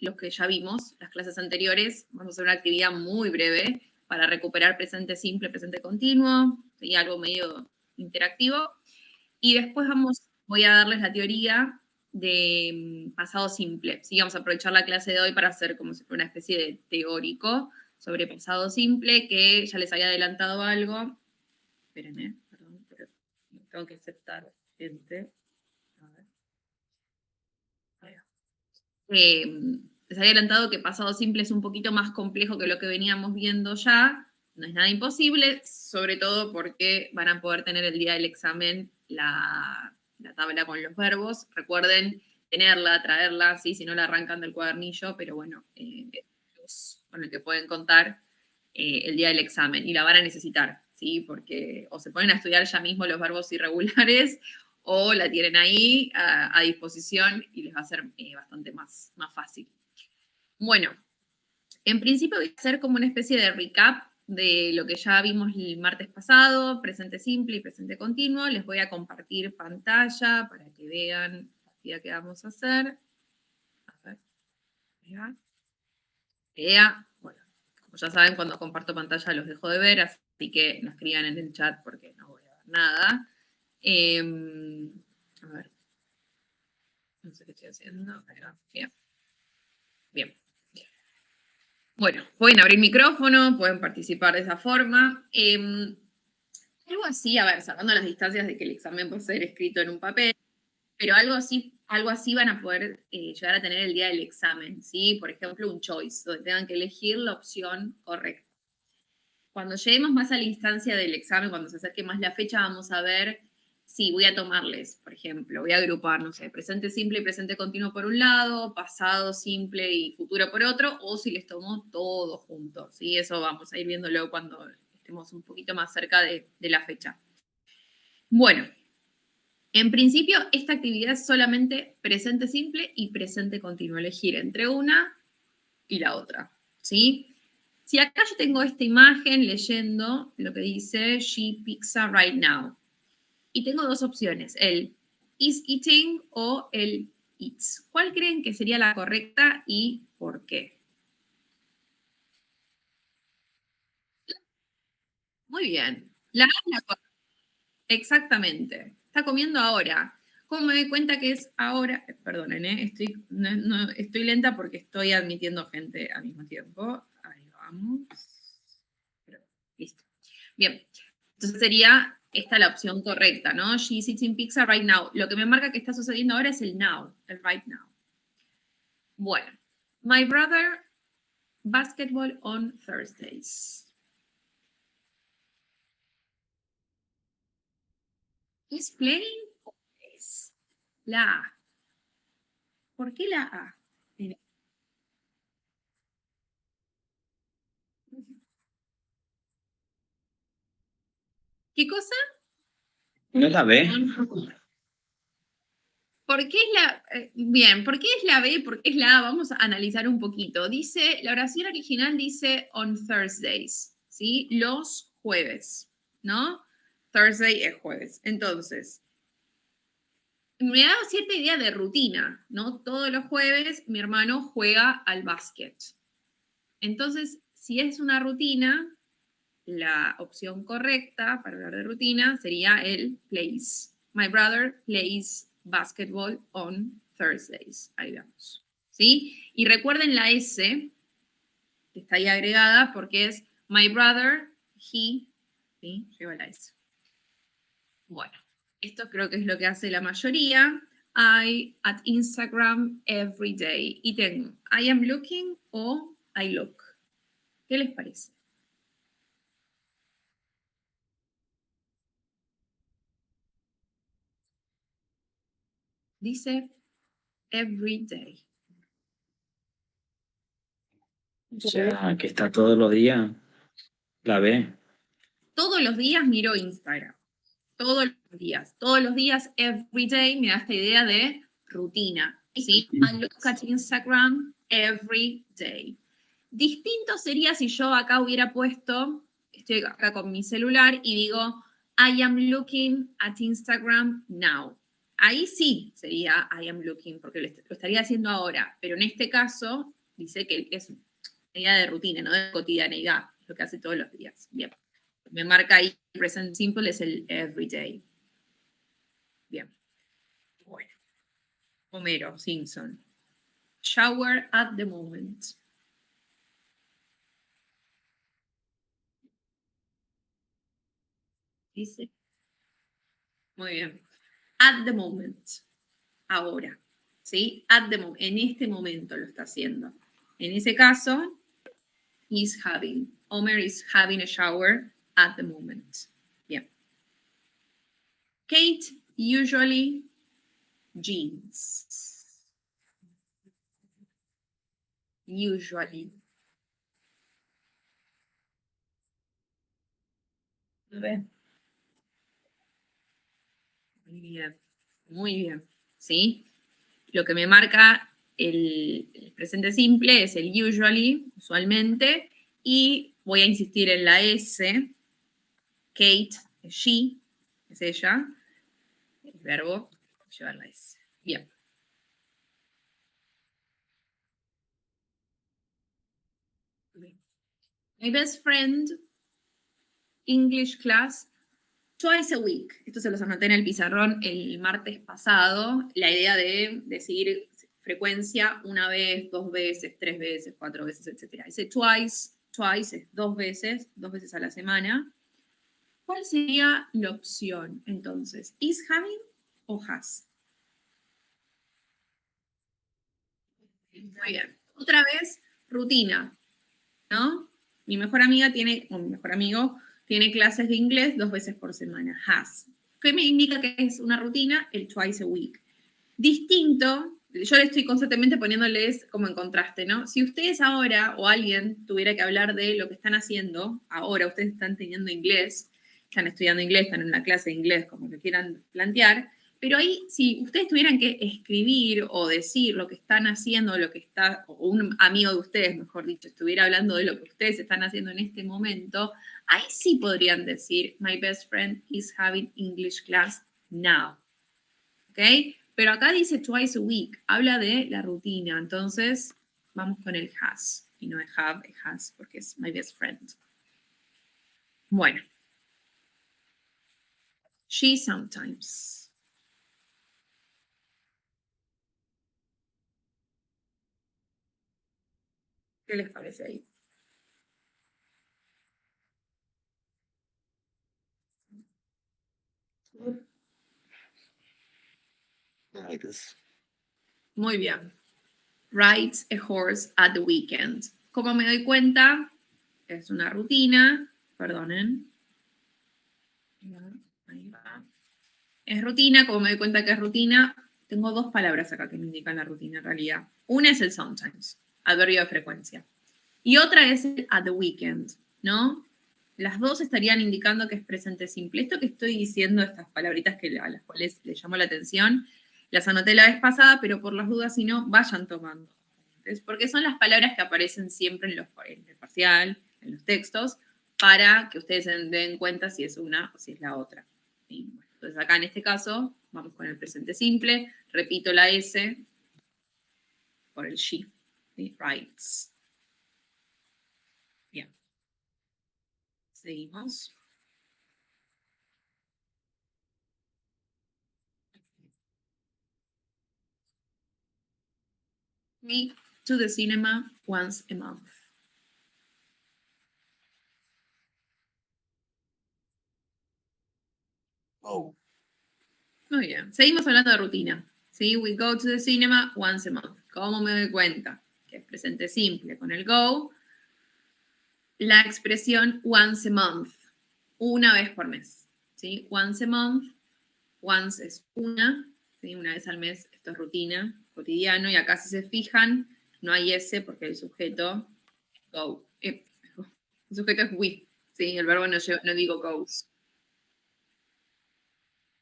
los que ya vimos, las clases anteriores. Vamos a hacer una actividad muy breve para recuperar presente simple, presente continuo, ¿sí? Algo medio interactivo. Y después voy a darles la teoría de pasado simple. ¿Sí? Vamos a aprovechar la clase de hoy para hacer como si fuera una especie de teórico sobre pasado simple, que ya les había adelantado algo. Espérenme, perdón, pero tengo que aceptar, gente. A ver. Les había adelantado que pasado simple es un poquito más complejo que lo que veníamos viendo ya. No es nada imposible, sobre todo porque van a poder tener el día del examen la tabla con los verbos. Recuerden tenerla, traerla, ¿sí? Si no la arrancan del cuadernillo, pero bueno, con el que pueden contar el día del examen. Y la van a necesitar, ¿sí? Porque o se ponen a estudiar ya mismo los verbos irregulares o la tienen ahí a disposición y les va a ser bastante más fácil. Bueno, en principio voy a hacer como una especie de recap de lo que ya vimos el martes pasado, presente simple y presente continuo. Les voy a compartir pantalla para que vean la actividad que vamos a hacer. A ver, bueno, como ya saben, cuando comparto pantalla los dejo de ver, así que no escriban en el chat porque no voy a ver nada. A ver. No sé qué estoy haciendo, pero bien. Bien. Bueno, pueden abrir micrófono, pueden participar de esa forma. Algo así, a ver, sacando las distancias de que el examen puede ser escrito en un papel, pero algo así van a poder llegar a tener el día del examen, ¿sí? Por ejemplo, un choice, donde tengan que elegir la opción correcta. Cuando lleguemos más a la instancia del examen, cuando se acerque más la fecha, vamos a ver si voy a tomarles, por ejemplo, voy a agrupar, no sé, presente simple y presente continuo por un lado, pasado simple y futuro por otro, o si les tomo todo junto, ¿sí? Eso vamos a ir viéndolo cuando estemos un poquito más cerca de la fecha. Bueno, en principio esta actividad es solamente presente simple y presente continuo, elegir entre una y la otra, ¿sí? Si acá yo tengo esta imagen leyendo lo que dice she pizza right now, y tengo dos opciones, el is eating o el eats. ¿Cuál creen que sería la correcta y por qué? Muy bien. La A es la correcta. Exactamente. Está comiendo ahora. ¿Cómo me doy cuenta que es ahora? Perdonen, estoy lenta porque estoy admitiendo gente al mismo tiempo. Ahí vamos. Listo. Bien. Entonces sería esta la opción correcta, ¿no? She's eating pizza right now. Lo que me marca que está sucediendo ahora es el now, el right now. Bueno. My brother basketball on Thursdays. Is playing es la A. ¿Por qué la A? ¿Qué cosa? ¿No es la B? ¿Por qué es la bien, ¿por qué es la B? ¿Por qué es la A? Vamos a analizar un poquito. Dice, la oración original dice on Thursdays, ¿sí? Los jueves, ¿no? Thursday es jueves. Entonces, me da cierta idea de rutina, ¿no? Todos los jueves mi hermano juega al básquet. Entonces, si es una rutina, la opción correcta para hablar de rutina sería el plays. My brother plays basketball on Thursdays. Ahí vamos. ¿Sí? Y recuerden la S, que está ahí agregada, porque es my brother, he, ¿sí? Lleva la S. Bueno, esto creo que es lo que hace la mayoría. I at Instagram every day. Y tengo I am looking o I look. ¿Qué les parece? Dice every day. O sea, que está todos los días. La B. Todos los días miro Instagram. Todos los días. Todos los días, every day, me da esta idea de rutina. ¿Sí? I look at Instagram every day. Distinto sería si yo acá hubiera puesto, estoy acá con mi celular y digo, I am looking at Instagram now. Ahí sí sería I am looking, porque lo estaría haciendo ahora, pero en este caso dice que es idea de rutina, no de cotidianeidad, es lo que hace todos los días. Bien. Me marca ahí present simple es el everyday. Bien. Bueno. Homero Simpson. Shower at the moment. Dice. Muy bien. At the moment. Ahora. ¿Sí? At the moment. En este momento lo está haciendo. En ese caso, is having. Homer is having a shower at the moment. Bien. Kate usually jeans. Usually. A ver. Muy bien. Muy bien. ¿Sí? Lo que me marca el presente simple es el usually, usualmente, y voy a insistir en la S. Kate, she, es ella, el verbo llevar la S. Bien. My best friend, English class, twice a week. Esto se los anoté en el pizarrón el martes pasado. La idea de decir frecuencia una vez, 2 veces, 3 veces, 4 veces, etc. Dice twice, twice es 2 veces a la semana. ¿Cuál sería la opción entonces? ¿Is having o has? Muy bien. Otra vez, rutina, ¿no? Mi mejor amiga tiene, o mi mejor amigo, tiene clases de inglés 2 veces por semana. Has. ¿Qué me indica que es una rutina? El twice a week. Distinto, yo le estoy constantemente poniéndoles como en contraste, ¿no? Si ustedes ahora o alguien tuviera que hablar de lo que están haciendo, ahora ustedes están teniendo inglés, están estudiando inglés, están en una clase de inglés, como lo quieran plantear, pero ahí si ustedes tuvieran que escribir o decir lo que están haciendo, lo que está, o un amigo de ustedes, mejor dicho, estuviera hablando de lo que ustedes están haciendo en este momento, ahí sí podrían decir, my best friend is having English class now. ¿Ok? Pero acá dice twice a week, habla de la rutina, entonces vamos con el has, y no el have, el has, porque es my best friend. Bueno. She sometimes. ¿Qué les parece ahí? Muy bien. Rides a horse at the weekend. Como me doy cuenta, es una rutina, perdonen. Ahí va. Es rutina, como me doy cuenta que es rutina, tengo 2 palabras acá que me indican la rutina en realidad. Una es el sometimes, adverbio de frecuencia. Y otra es el at the weekend, ¿no? Las dos estarían indicando que es presente simple. Esto que estoy diciendo, estas palabritas a las cuales le llamó la atención, las anoté la vez pasada, pero por las dudas, si no, vayan tomando. Entonces, porque son las palabras que aparecen siempre en el parcial, en los textos, para que ustedes se den cuenta si es una o si es la otra. ¿Sí? Bueno, entonces, acá en este caso, vamos con el presente simple. Repito la S por el she. ¿Sí? Rights. Bien. Seguimos. Me to the cinema once a month. Oh. Muy bien. Seguimos hablando de rutina. ¿Sí? We go to the cinema once a month. ¿Cómo me doy cuenta? Que es presente simple con el go. La expresión once a month. Una vez por mes. ¿Sí? Once a month. Once es una. ¿Sí? Una vez al mes. Esto es rutina, cotidiano. Y acá si se fijan, no hay S porque el sujeto go. El sujeto es we. ¿Sí? El verbo no digo goes.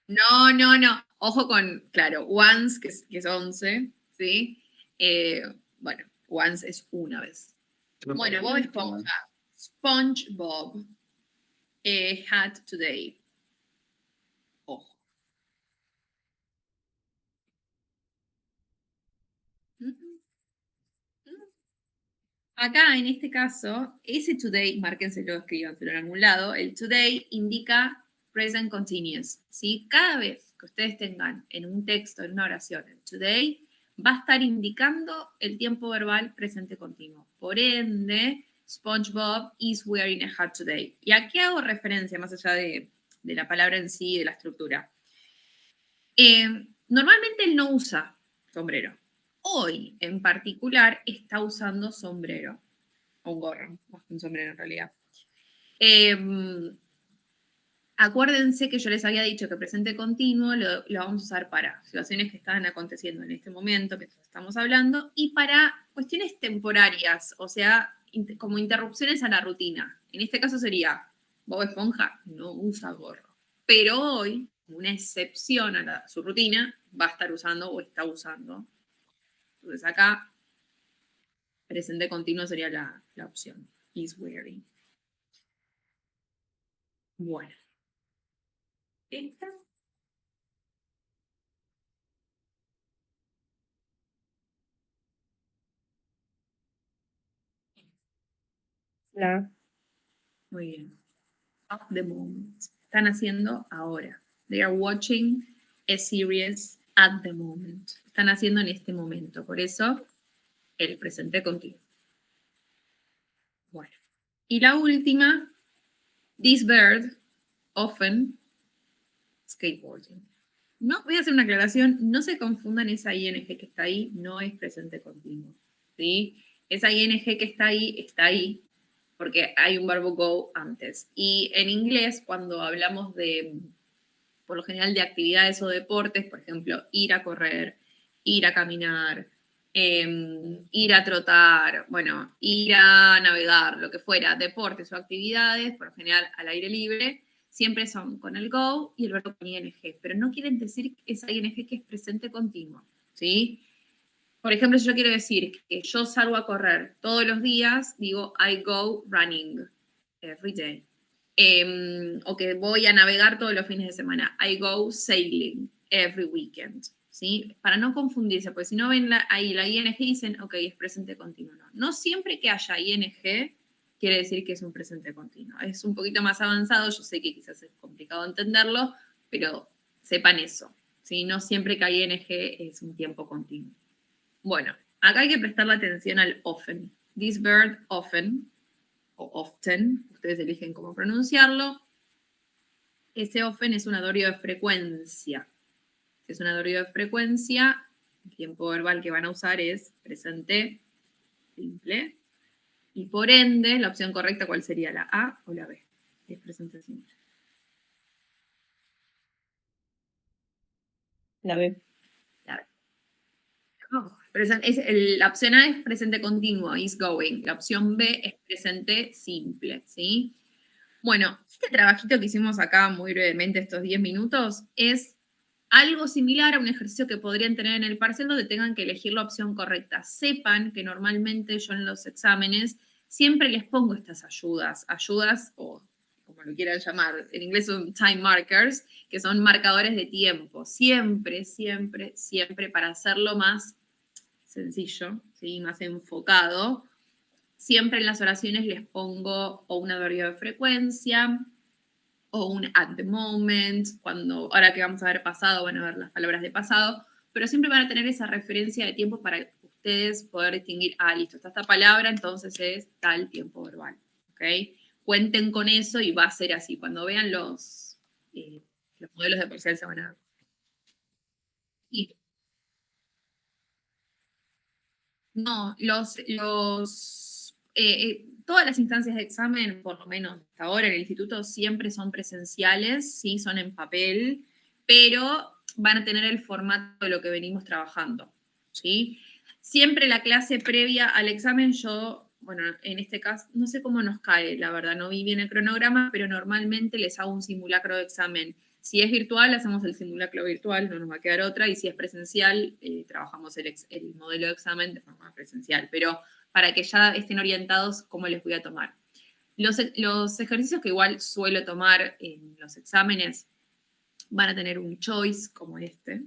No, no, no. Ojo con, claro, once, que es 11, ¿sí? Bueno, once es una vez. Bueno, Bob Esponja. SpongeBob had today. Ojo. acá en este caso, ese today, márquenselo, escríbanselo en algún lado, el today indica present continuous, ¿sí? Cada vez que ustedes tengan en un texto, en una oración, el today, va a estar indicando el tiempo verbal presente continuo. Por ende, SpongeBob is wearing a hat today. ¿Y a qué hago referencia, más allá de la palabra en sí, de la estructura? Normalmente él no usa sombrero. Hoy, en particular, está usando sombrero. O un gorro, más que un sombrero en realidad. Acuérdense que yo les había dicho que presente continuo lo vamos a usar para situaciones que están aconteciendo en este momento, que estamos hablando, y para cuestiones temporarias, o sea, como interrupciones a la rutina. En este caso sería, Bob Esponja no usa gorro, pero hoy, una excepción a su rutina, va a estar usando o está usando. Entonces acá, presente continuo sería la opción. Is wearing. Bueno. Esta. La. Muy bien. At the moment. Están haciendo ahora. They are watching a series at the moment. Están haciendo en este momento. Por eso, el presente continuo. Bueno. Y la última, this bird often skateboarding. No, voy a hacer una aclaración. No se confundan esa ing que está ahí, no es presente continuo. ¿Sí? Esa ing que está ahí, porque hay un verbo go antes. Y en inglés, cuando hablamos de, por lo general, de actividades o deportes, por ejemplo, ir a correr, ir a caminar, ir a trotar, bueno, ir a navegar, lo que fuera, deportes o actividades, por lo general al aire libre, siempre son con el go y el verbo con ing, pero no quieren decir esa ing que es presente continuo, ¿sí? Por ejemplo, si yo quiero decir que yo salgo a correr todos los días, digo I go running every day. O que voy a navegar todos los fines de semana. I go sailing every weekend. ¿Sí? Para no confundirse, porque si no ven ahí la ing dicen, ok, es presente continuo. No. No siempre que haya ing quiere decir que es un presente continuo. Es un poquito más avanzado, yo sé que quizás es complicado entenderlo, pero sepan eso. ¿Sí? No siempre que hay ing es un tiempo continuo. Bueno, acá hay que prestarle atención al often. This bird often, o often, ustedes eligen cómo pronunciarlo. Ese often es un adverbio de frecuencia. Si es un adverbio de frecuencia, el tiempo verbal que van a usar es presente simple. Y por ende, la opción correcta, ¿cuál sería? ¿La A o la B? Es presente simple. La B. La B. La opción A es presente continuo, is going. La opción B es presente simple, ¿sí? Bueno, este trabajito que hicimos acá muy brevemente, estos 10 minutos, es algo similar a un ejercicio que podrían tener en el parcial donde tengan que elegir la opción correcta. Sepan que normalmente yo en los exámenes siempre les pongo estas ayudas o como lo quieran llamar, en inglés son time markers, que son marcadores de tiempo. Siempre, siempre, siempre para hacerlo más sencillo, ¿sí? Más enfocado. Siempre en las oraciones les pongo o un adverbio de frecuencia o un at the moment, ahora que vamos a ver pasado, van a ver las palabras de pasado, pero siempre van a tener esa referencia de tiempo para ustedes poder distinguir, listo, está esta palabra, entonces es tal tiempo verbal, ¿ok? Cuenten con eso y va a ser así. Cuando vean los modelos de parcial se van a ver. Y no, todas las instancias de examen, por lo menos hasta ahora en el instituto, siempre son presenciales, sí, son en papel, pero van a tener el formato de lo que venimos trabajando, ¿sí? Siempre la clase previa al examen, bueno, en este caso, no sé cómo nos cae, la verdad, no vi bien el cronograma, pero normalmente les hago un simulacro de examen. Si es virtual, hacemos el simulacro virtual, no nos va a quedar otra, y si es presencial, trabajamos el modelo de examen de forma presencial, pero para que ya estén orientados cómo les voy a tomar. Los ejercicios que igual suelo tomar en los exámenes van a tener un choice como este,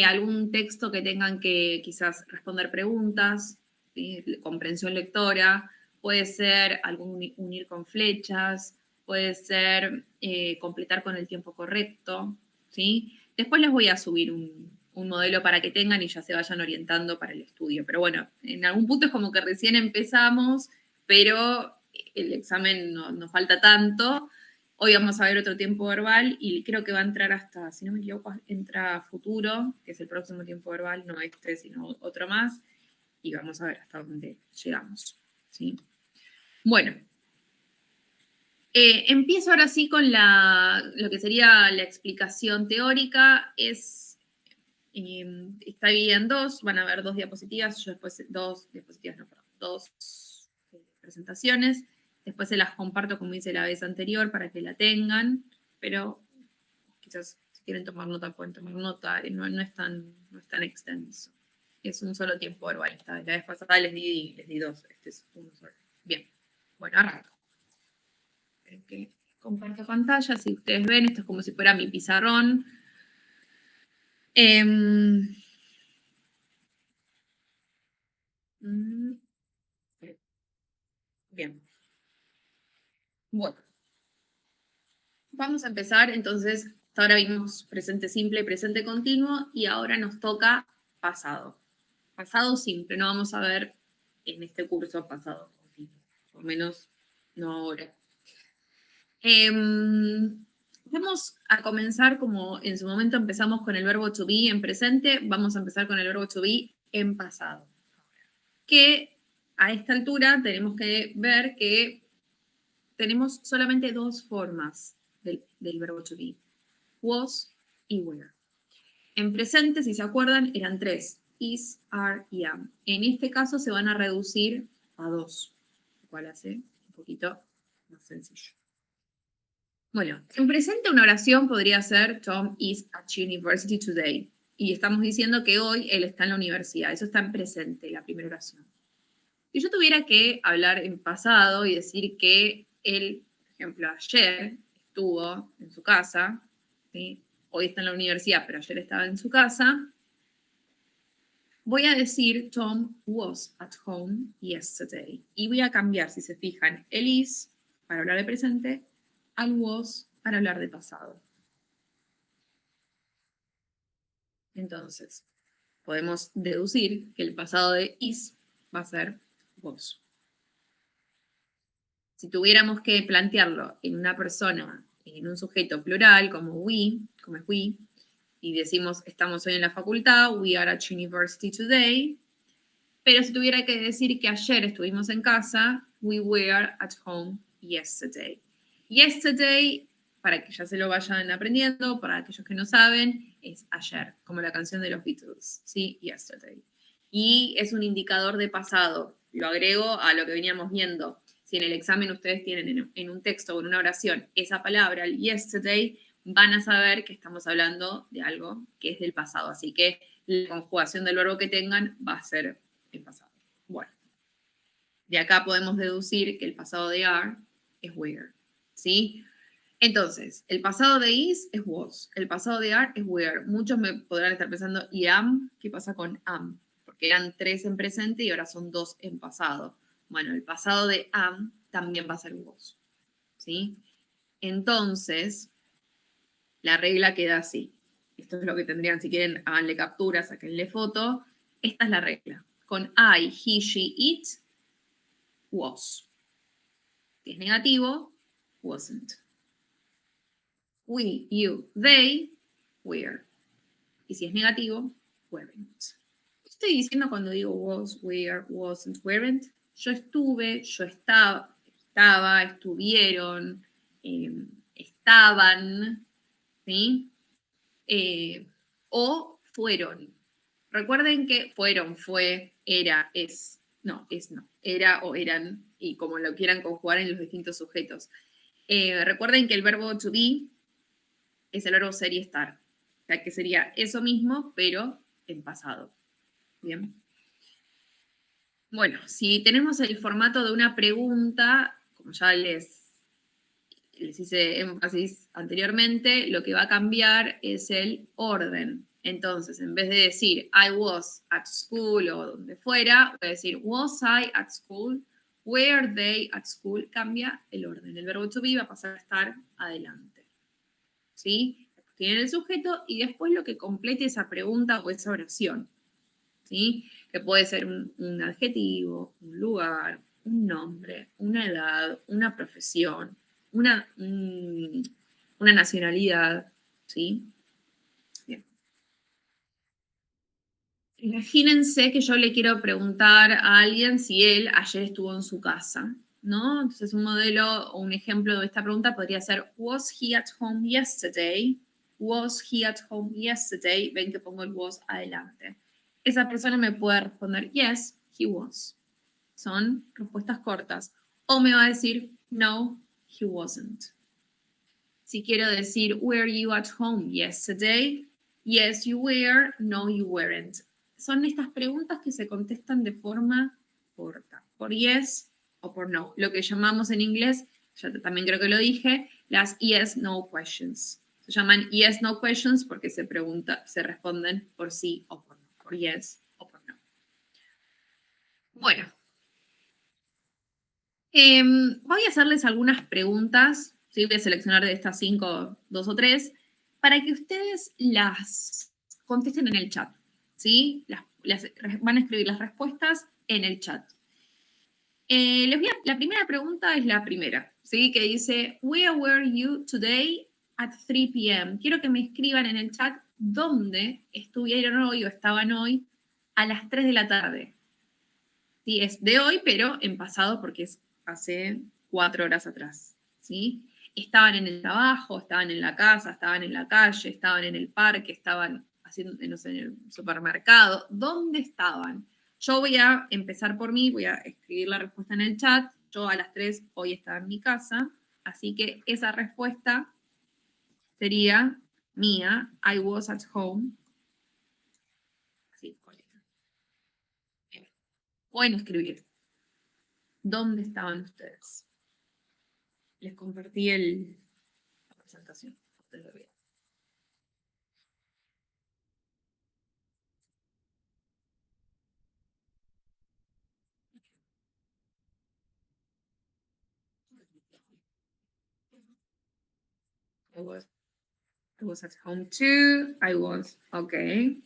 algún texto que tengan que quizás responder preguntas, ¿sí? Comprensión lectora, puede ser algún unir con flechas, puede ser completar con el tiempo correcto, ¿sí? Después les voy a subir un modelo para que tengan y ya se vayan orientando para el estudio. Pero bueno, en algún punto es como que recién empezamos, pero el examen no nos falta tanto. Hoy vamos a ver otro tiempo verbal y creo que va a entrar hasta, si no me equivoco, entra futuro, que es el próximo tiempo verbal, no este, sino otro más. Y vamos a ver hasta dónde llegamos, ¿sí? Bueno, empiezo ahora sí con lo que sería la explicación teórica. Está dividida en dos, van a ver dos diapositivas, yo después dos diapositivas, no, perdón, dos presentaciones. Después se las comparto como hice la vez anterior para que la tengan, pero quizás si quieren tomar nota pueden tomar nota, no es tan extenso. Es un solo tiempo verbal. La vez pasada les di dos, este es uno solo. Bien, bueno, arranco. Que comparto pantalla, si ustedes ven, esto es como si fuera mi pizarrón. Bien. Bueno, vamos a empezar entonces. Hasta ahora vimos presente simple, presente continuo y ahora nos toca pasado. Pasado simple, no vamos a ver en este curso pasado continuo, por lo menos no ahora. Vamos a comenzar como en su momento empezamos con el verbo to be en presente, vamos a empezar con el verbo to be en pasado. Que a esta altura tenemos que ver que tenemos solamente dos formas del verbo to be, was y were. En presente, si se acuerdan, eran tres, is, are y am. En este caso se van a reducir a dos, lo cual hace un poquito más sencillo. Bueno, en presente una oración podría ser Tom is at university today. Y estamos diciendo que hoy él está en la universidad. Eso está en presente, la primera oración. Si yo tuviera que hablar en pasado y decir que él, por ejemplo, ayer estuvo en su casa, ¿sí? Hoy está en la universidad, pero ayer estaba en su casa, voy a decir Tom was at home yesterday. Y voy a cambiar, si se fijan, el is para hablar de presente, al was para hablar de pasado. Entonces, podemos deducir que el pasado de is va a ser was. Si tuviéramos que plantearlo en una persona, en un sujeto plural, como we, como es we, y decimos estamos hoy en la facultad, we are at university today, pero si tuviera que decir que ayer estuvimos en casa, we were at home yesterday. Yesterday, para que ya se lo vayan aprendiendo, para aquellos que no saben, es ayer, como la canción de los Beatles, ¿sí? Yesterday. Y es un indicador de pasado. Lo agrego a lo que veníamos viendo. Si en el examen ustedes tienen en un texto o en una oración esa palabra, el yesterday, van a saber que estamos hablando de algo que es del pasado. Así que la conjugación del verbo que tengan va a ser el pasado. Bueno, de acá podemos deducir que el pasado de are es were, ¿sí? Entonces, el pasado de is es was, el pasado de are es were. Muchos me podrán estar pensando, ¿y am? ¿Qué pasa con am? Porque eran tres en presente y ahora son dos en pasado. Bueno, el pasado de am también va a ser was, ¿sí? Entonces, la regla queda así. Esto es lo que tendrían, si quieren, háganle captura, saquenle foto. Esta es la regla. Con I, he, she, it, was. Si es negativo, wasn't. We, you, they, were. Y si es negativo, weren't. ¿Qué estoy diciendo cuando digo was, were, wasn't, weren't? Yo estuve, yo estaba, estuvieron, estaban, ¿sí? O fueron. Recuerden que fueron, fue, era, es. No, es no. Era o eran, y como lo quieran conjugar en los distintos sujetos. Recuerden que el verbo to be es el verbo ser y estar. O sea, que sería eso mismo, pero en pasado. Bien. Bueno, si tenemos el formato de una pregunta, como ya les hice énfasis anteriormente, lo que va a cambiar es el orden. Entonces, en vez de decir I was at school o donde fuera, voy a decir was I at school, were they at school, cambia el orden. El verbo to be va a pasar a estar adelante. ¿Sí? Tienen el sujeto y después lo que complete esa pregunta o esa oración. ¿Sí? Que puede ser un adjetivo, un lugar, un nombre, una edad, una profesión, una nacionalidad, ¿sí? Bien. Imagínense que yo le quiero preguntar a alguien si él ayer estuvo en su casa, ¿no? Entonces un modelo o un ejemplo de esta pregunta podría ser, ¿Was he at home yesterday? ¿Was he at home yesterday? Ven que pongo el was adelante. Esa persona me puede responder, yes, he was. Son respuestas cortas. O me va a decir, no, he wasn't. Si quiero decir, were you at home yesterday? Yes, you were. No, you weren't. Son estas preguntas que se contestan de forma corta, por yes o por no. Lo que llamamos en inglés, ya también creo que lo dije, las yes, no questions. Se llaman yes, no questions porque se responden por sí o por no, por yes o por no. Bueno, voy a hacerles algunas preguntas, ¿sí? Voy a seleccionar de estas 5, 2 o 3, para que ustedes las contesten en el chat, ¿sí? Van a escribir las respuestas en el chat. La primera pregunta es la primera, ¿sí? Que dice, where were you today at 3 p.m.? Quiero que me escriban en el chat dónde estuvieron hoy o estaban hoy a las 3 de la tarde. Sí, es de hoy, pero en pasado porque es hace 4 horas atrás, ¿sí? Estaban en el trabajo, estaban en la casa, estaban en la calle, estaban en el parque, estaban haciendo, no sé, en el supermercado. ¿Dónde estaban? Yo voy a empezar por mí, voy a escribir la respuesta en el chat. Yo a las 3 hoy estaba en mi casa, así que esa respuesta sería mía. I was at home. Así, pueden escribir. ¿Dónde estaban ustedes? Les compartí la presentación. Ustedes lo vieron. I was at home too. I was, okay.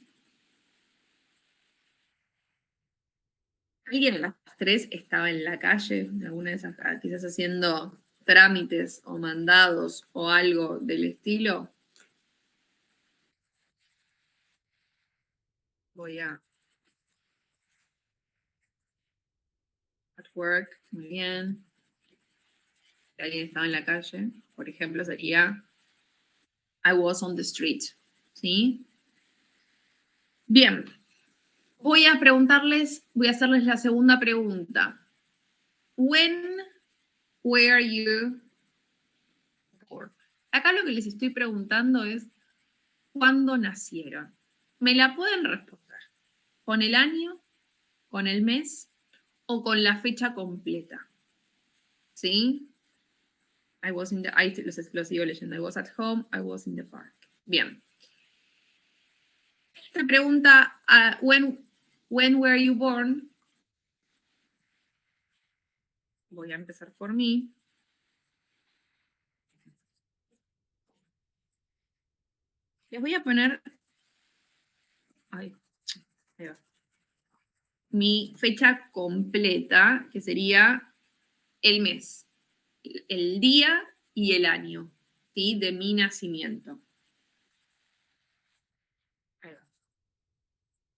¿Alguien a las 3 estaba en la calle? En alguna de esas, quizás haciendo trámites o mandados o algo del estilo. Voy a at work, muy bien. Si alguien estaba en la calle, por ejemplo, sería I was on the street. ¿Sí? Bien. Voy a hacerles la segunda pregunta. When were you born? Acá lo que les estoy preguntando es ¿cuándo nacieron? Me la pueden responder con el año, con el mes o con la fecha completa. ¿Sí? Lo sigo leyendo. I was at home, I was in the park. Bien. Esta pregunta, when were you born? Voy a empezar por mí. Les voy a poner ahí va. Mi fecha completa, que sería el mes, el día y el año, ¿sí? De mi nacimiento.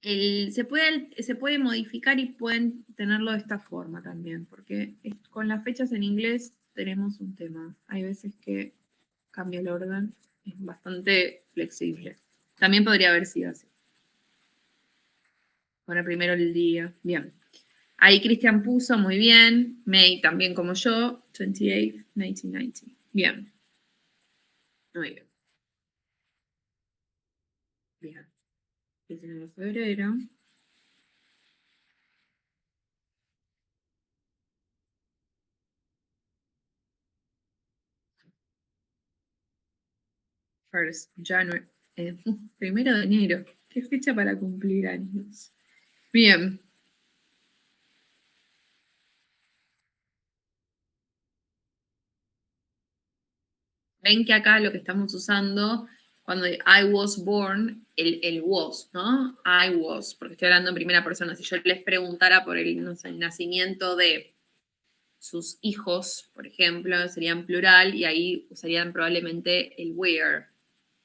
Se puede modificar y pueden tenerlo de esta forma también, porque con las fechas en inglés tenemos un tema. Hay veces que cambia el orden, es bastante flexible. También podría haber sido así. Poner primero el día. Bien. Ahí Cristian puso muy bien. May también como yo. 28, 1990. Bien. Muy bien. Bien. 19 de febrero. First January. 1 de enero. ¿Qué fecha para cumplir años? Bien. Ven que acá lo que estamos usando, cuando I was born, el was, ¿no? I was, porque estoy hablando en primera persona. Si yo les preguntara por el, no sé, el nacimiento de sus hijos, por ejemplo, serían plural y ahí usarían probablemente el were,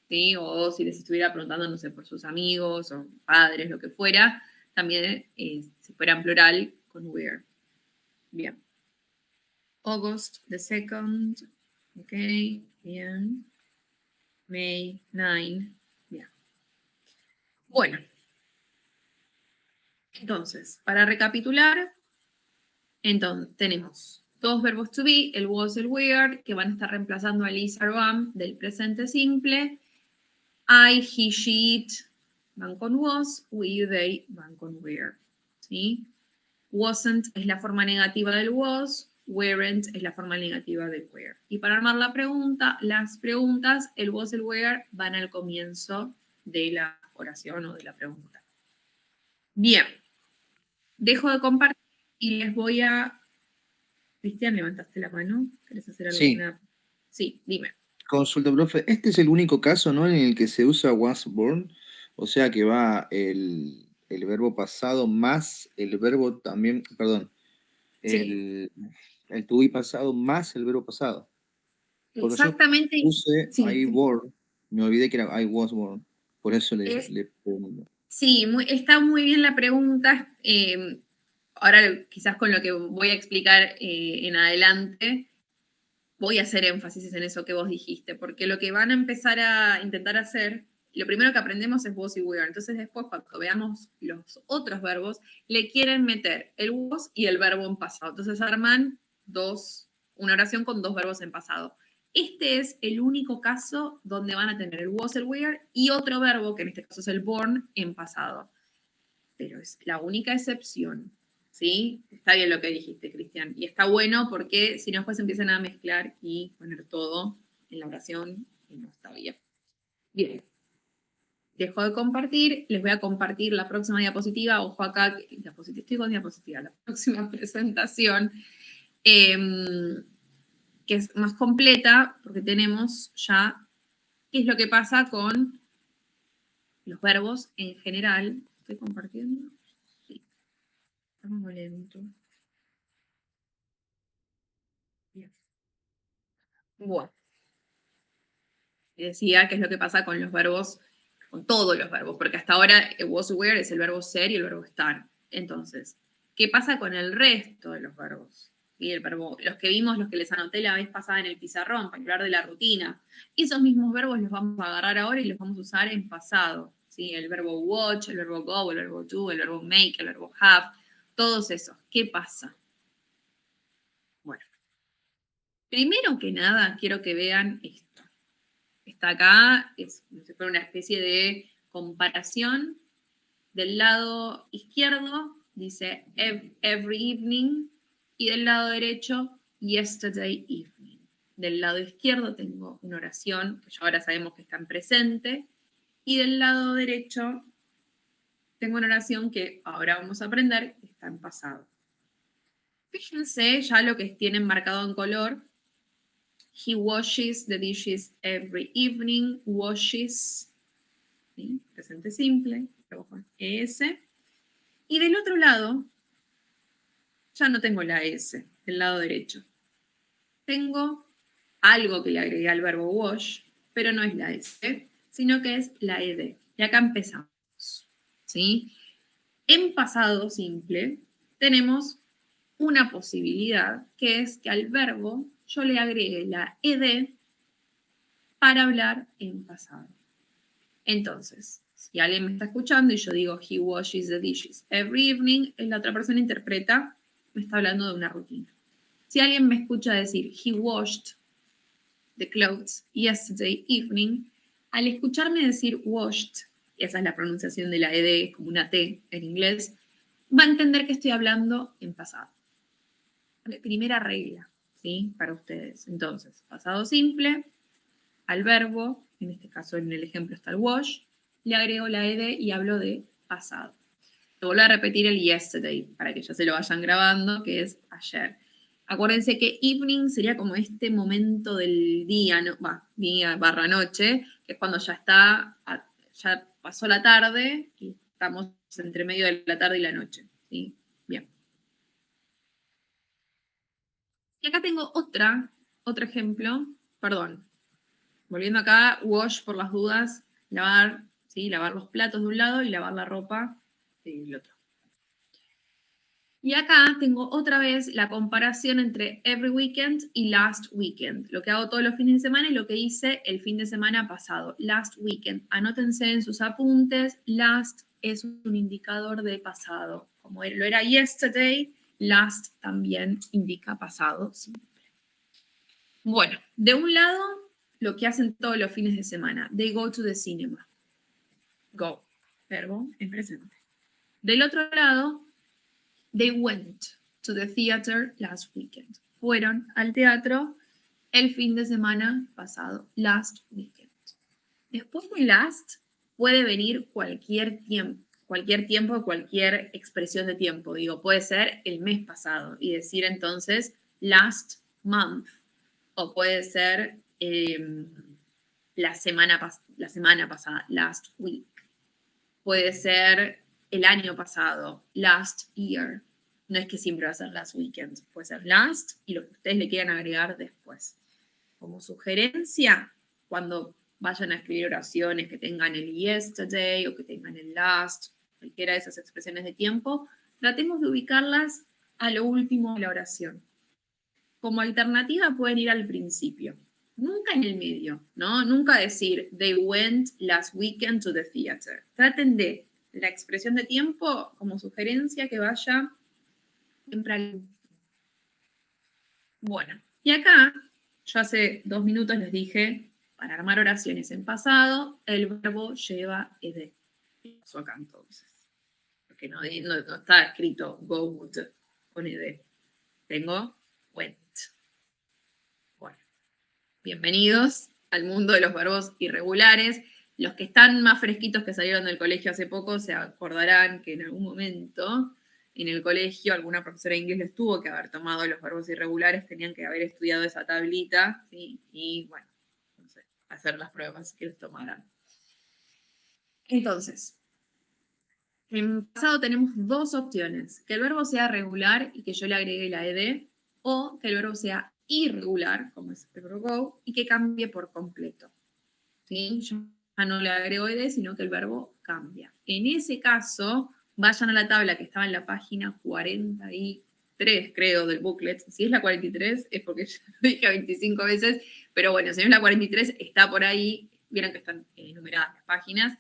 ¿sí? O si les estuviera preguntando, no sé, por sus amigos o padres, lo que fuera, también si fueran plural con were. Bien. August the 2nd, ok, bien. May 9, bien. Bueno, entonces, para recapitular, entonces tenemos dos verbos to be, el was, el were, que van a estar reemplazando al is, or am del presente simple. I, he, she, it van con was, we, they van con were. ¿Sí? Wasn't es la forma negativa del was, weren't es la forma negativa del were. Y para armar la pregunta, las preguntas, el was, el were van al comienzo de la oración o de la pregunta. Bien, dejo de compartir y les voy a... Cristian, levantaste la mano. ¿Querés hacer Sí, alguna? Sí, dime. consulta, profe. Este es el único caso, ¿no? En el que se usa was born, o sea que va el verbo pasado más el verbo también, perdón, Sí, el to be pasado más el verbo pasado. Porque yo exactamente. puse Sí, I born, me olvidé que era I was born, por eso es, le pregunto. sí, está muy bien la pregunta. Ahora quizás con lo que voy a explicar en adelante, voy a hacer énfasis en eso que vos dijiste, porque lo que van a empezar a intentar hacer, lo primero que aprendemos es was y were. Entonces después cuando veamos los otros verbos, le quieren meter el was y el verbo en pasado. Entonces arman una oración con dos verbos en pasado. Este es el único caso donde van a tener el was, el were y otro verbo, que en este caso es el born, en pasado. Pero es la única excepción. ¿Sí? Está bien lo que dijiste, Cristian. Y está bueno porque si no, después empiezan a mezclar y poner todo en la oración y no está bien. Bien. Dejo de compartir, les voy a compartir la próxima diapositiva. Ojo acá, estoy con diapositiva, la próxima presentación, que es más completa, porque tenemos ya qué es lo que pasa con los verbos en general. ¿Estoy compartiendo? Sí, está muy lento. Bien. Bueno, y decía qué es lo que pasa con los verbos, con todos los verbos, porque hasta ahora was, were es el verbo ser y el verbo estar. Entonces, ¿qué pasa con el resto de los verbos? Y el verbo, los que vimos, los que les anoté la vez pasada en el pizarrón, para hablar de la rutina. Esos mismos verbos los vamos a agarrar ahora y los vamos a usar en pasado. ¿Sí? El verbo watch, el verbo go, el verbo do, el verbo make, el verbo have, todos esos. ¿Qué pasa? Bueno, primero que nada, quiero que vean esto. Está acá, es una especie de comparación. Del lado izquierdo dice every evening y del lado derecho yesterday evening. Del lado izquierdo tengo una oración que ya ahora sabemos que está en presente y del lado derecho tengo una oración que ahora vamos a aprender que está en pasado. Fíjense ya lo que tienen marcado en color. He washes the dishes every evening. Washes, ¿sí? Presente simple, luego con ES. Y del otro lado, ya no tengo la S, del lado derecho. Tengo algo que le agregué al verbo wash, pero no es la S, sino que es la ED. Y acá empezamos. ¿Sí? En pasado simple tenemos una posibilidad, que es que al verbo yo le agregue la ED para hablar en pasado. Entonces, si alguien me está escuchando y yo digo, he washes the dishes every evening, la otra persona interpreta, me está hablando de una rutina. Si alguien me escucha decir, he washed the clothes yesterday evening, al escucharme decir washed, esa es la pronunciación de la ED, como una T en inglés, va a entender que estoy hablando en pasado. Primera regla, ¿sí? Para ustedes. Entonces, pasado simple, al verbo, en este caso en el ejemplo está el wash, le agrego la ed y hablo de pasado. Te vuelvo a repetir el yesterday, para que ya se lo vayan grabando, que es ayer. Acuérdense que evening sería como este momento del día, ¿no? Día barra noche, que es cuando ya está, ya pasó la tarde y estamos entre medio de la tarde y la noche. ¿Sí? Bien. Y acá tengo otro ejemplo, perdón. Volviendo acá, wash por las dudas, lavar, ¿sí? Lavar los platos de un lado y lavar la ropa del otro. Y acá tengo otra vez la comparación entre every weekend y last weekend. Lo que hago todos los fines de semana y lo que hice el fin de semana pasado. Last weekend. Anótense en sus apuntes. Last es un indicador de pasado. Como lo era yesterday, last también indica pasado simple. Bueno, de un lado, lo que hacen todos los fines de semana. They go to the cinema. Go. Verbo en presente. Del otro lado, they went to the theater last weekend. Fueron al teatro el fin de semana pasado, last weekend. Después de last puede venir cualquier tiempo, cualquier expresión de tiempo. Digo, puede ser el mes pasado y decir entonces last month. O puede ser la semana pasada, last week. Puede ser el año pasado, last year. No es que siempre va a ser last weekend, puede ser last y lo que ustedes le quieran agregar después. Como sugerencia, cuando vayan a escribir oraciones que tengan el yesterday o que tengan el last, cualquiera de esas expresiones de tiempo, tratemos de ubicarlas a lo último de la oración. Como alternativa pueden ir al principio, nunca en el medio, ¿no? Nunca decir, they went last weekend to the theater. Traten de la expresión de tiempo como sugerencia que vaya siempre al... Bueno, y acá, yo hace 2 minutos les dije, para armar oraciones en pasado, el verbo lleva ed. ¿Qué pasó acá entonces? Porque no está escrito go would con ed. Tengo went. Bueno, bienvenidos al mundo de los verbos irregulares. Los que están más fresquitos que salieron del colegio hace poco se acordarán que en algún momento en el colegio alguna profesora de inglés les tuvo que haber tomado los verbos irregulares, tenían que haber estudiado esa tablita, ¿sí? Y bueno, no sé, hacer las pruebas que les tomaran. Entonces, en pasado tenemos 2 opciones, que el verbo sea regular y que yo le agregue la ed, o que el verbo sea irregular, como es el verbo go, y que cambie por completo. ¿Sí? Yo ya no le agrego ed, sino que el verbo cambia. En ese caso, vayan a la tabla que estaba en la página 43, creo, del booklet. Si es la 43, es porque ya lo dije 25 veces, pero bueno, si no es la 43, está por ahí. Vieron que están numeradas las páginas.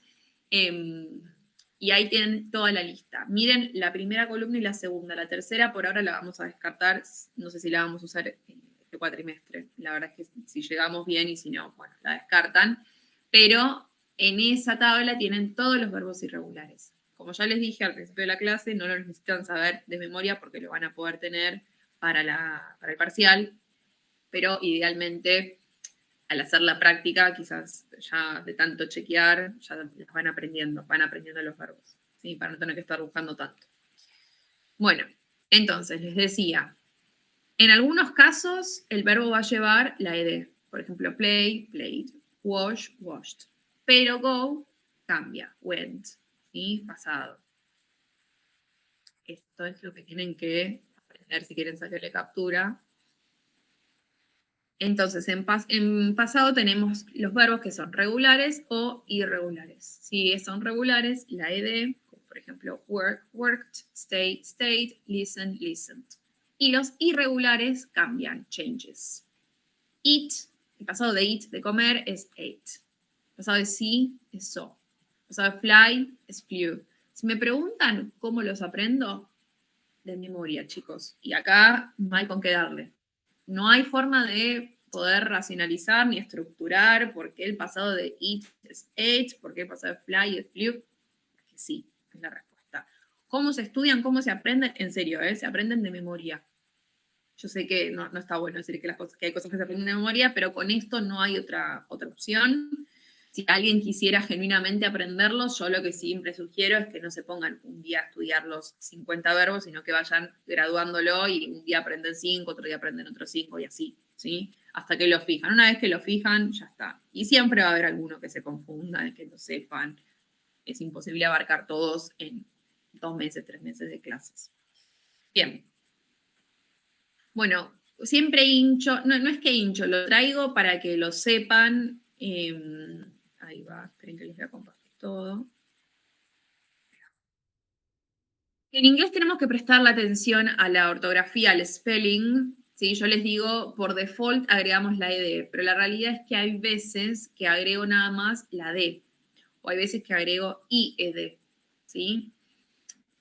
Y ahí tienen toda la lista. Miren la primera columna y la segunda. La tercera por ahora la vamos a descartar. No sé si la vamos a usar este cuatrimestre. La verdad es que si llegamos bien y si no, bueno, la descartan. Pero en esa tabla tienen todos los verbos irregulares. Como ya les dije al principio de la clase, no lo necesitan saber de memoria porque lo van a poder tener para el parcial. Pero idealmente, al hacer la práctica, quizás ya de tanto chequear, ya las van aprendiendo los verbos, ¿sí? Para no tener que estar buscando tanto. Bueno, entonces les decía, en algunos casos el verbo va a llevar la ed. Por ejemplo, play, played, wash, washed. Pero go cambia, went, ¿sí? Pasado. Esto es lo que tienen que aprender si quieren sacarle captura. Entonces, en pasado tenemos los verbos que son regulares o irregulares. Si son regulares, la ed, como por ejemplo work, worked, stay, stayed, listen, listened. Y los irregulares cambian, changes. Eat, el pasado de eat, de comer, es ate. El pasado de see, es saw. El pasado de fly, es flew. Si me preguntan cómo los aprendo, de memoria, chicos. Y acá no hay con qué darle. No hay forma de poder racionalizar ni estructurar por qué el pasado de eat es ate, por qué el pasado de fly es flew. Que sí, es la respuesta. ¿Cómo se estudian? ¿Cómo se aprenden? En serio, se aprenden de memoria. Yo sé que no está bueno decir que, que hay cosas que se aprenden de memoria, pero con esto no hay otra opción. Si alguien quisiera genuinamente aprenderlos, yo lo que siempre sugiero es que no se pongan un día a estudiar los 50 verbos, sino que vayan graduándolo y un día aprenden 5, otro día aprenden otros 5 y así, ¿sí? Hasta que lo fijan. Una vez que lo fijan, ya está. Y siempre va a haber alguno que se confunda, que no sepan. Es imposible abarcar todos en 2 meses, 3 meses de clases. Bien. Bueno, siempre hincho, no es que hincho, lo traigo para que lo sepan. Ahí va, esperen que les voy a compartir todo. En inglés tenemos que prestar la atención a la ortografía, al spelling. ¿Sí? Yo les digo, por default agregamos la ed, pero la realidad es que hay veces que agrego nada más la d, o hay veces que agrego ied, ¿sí?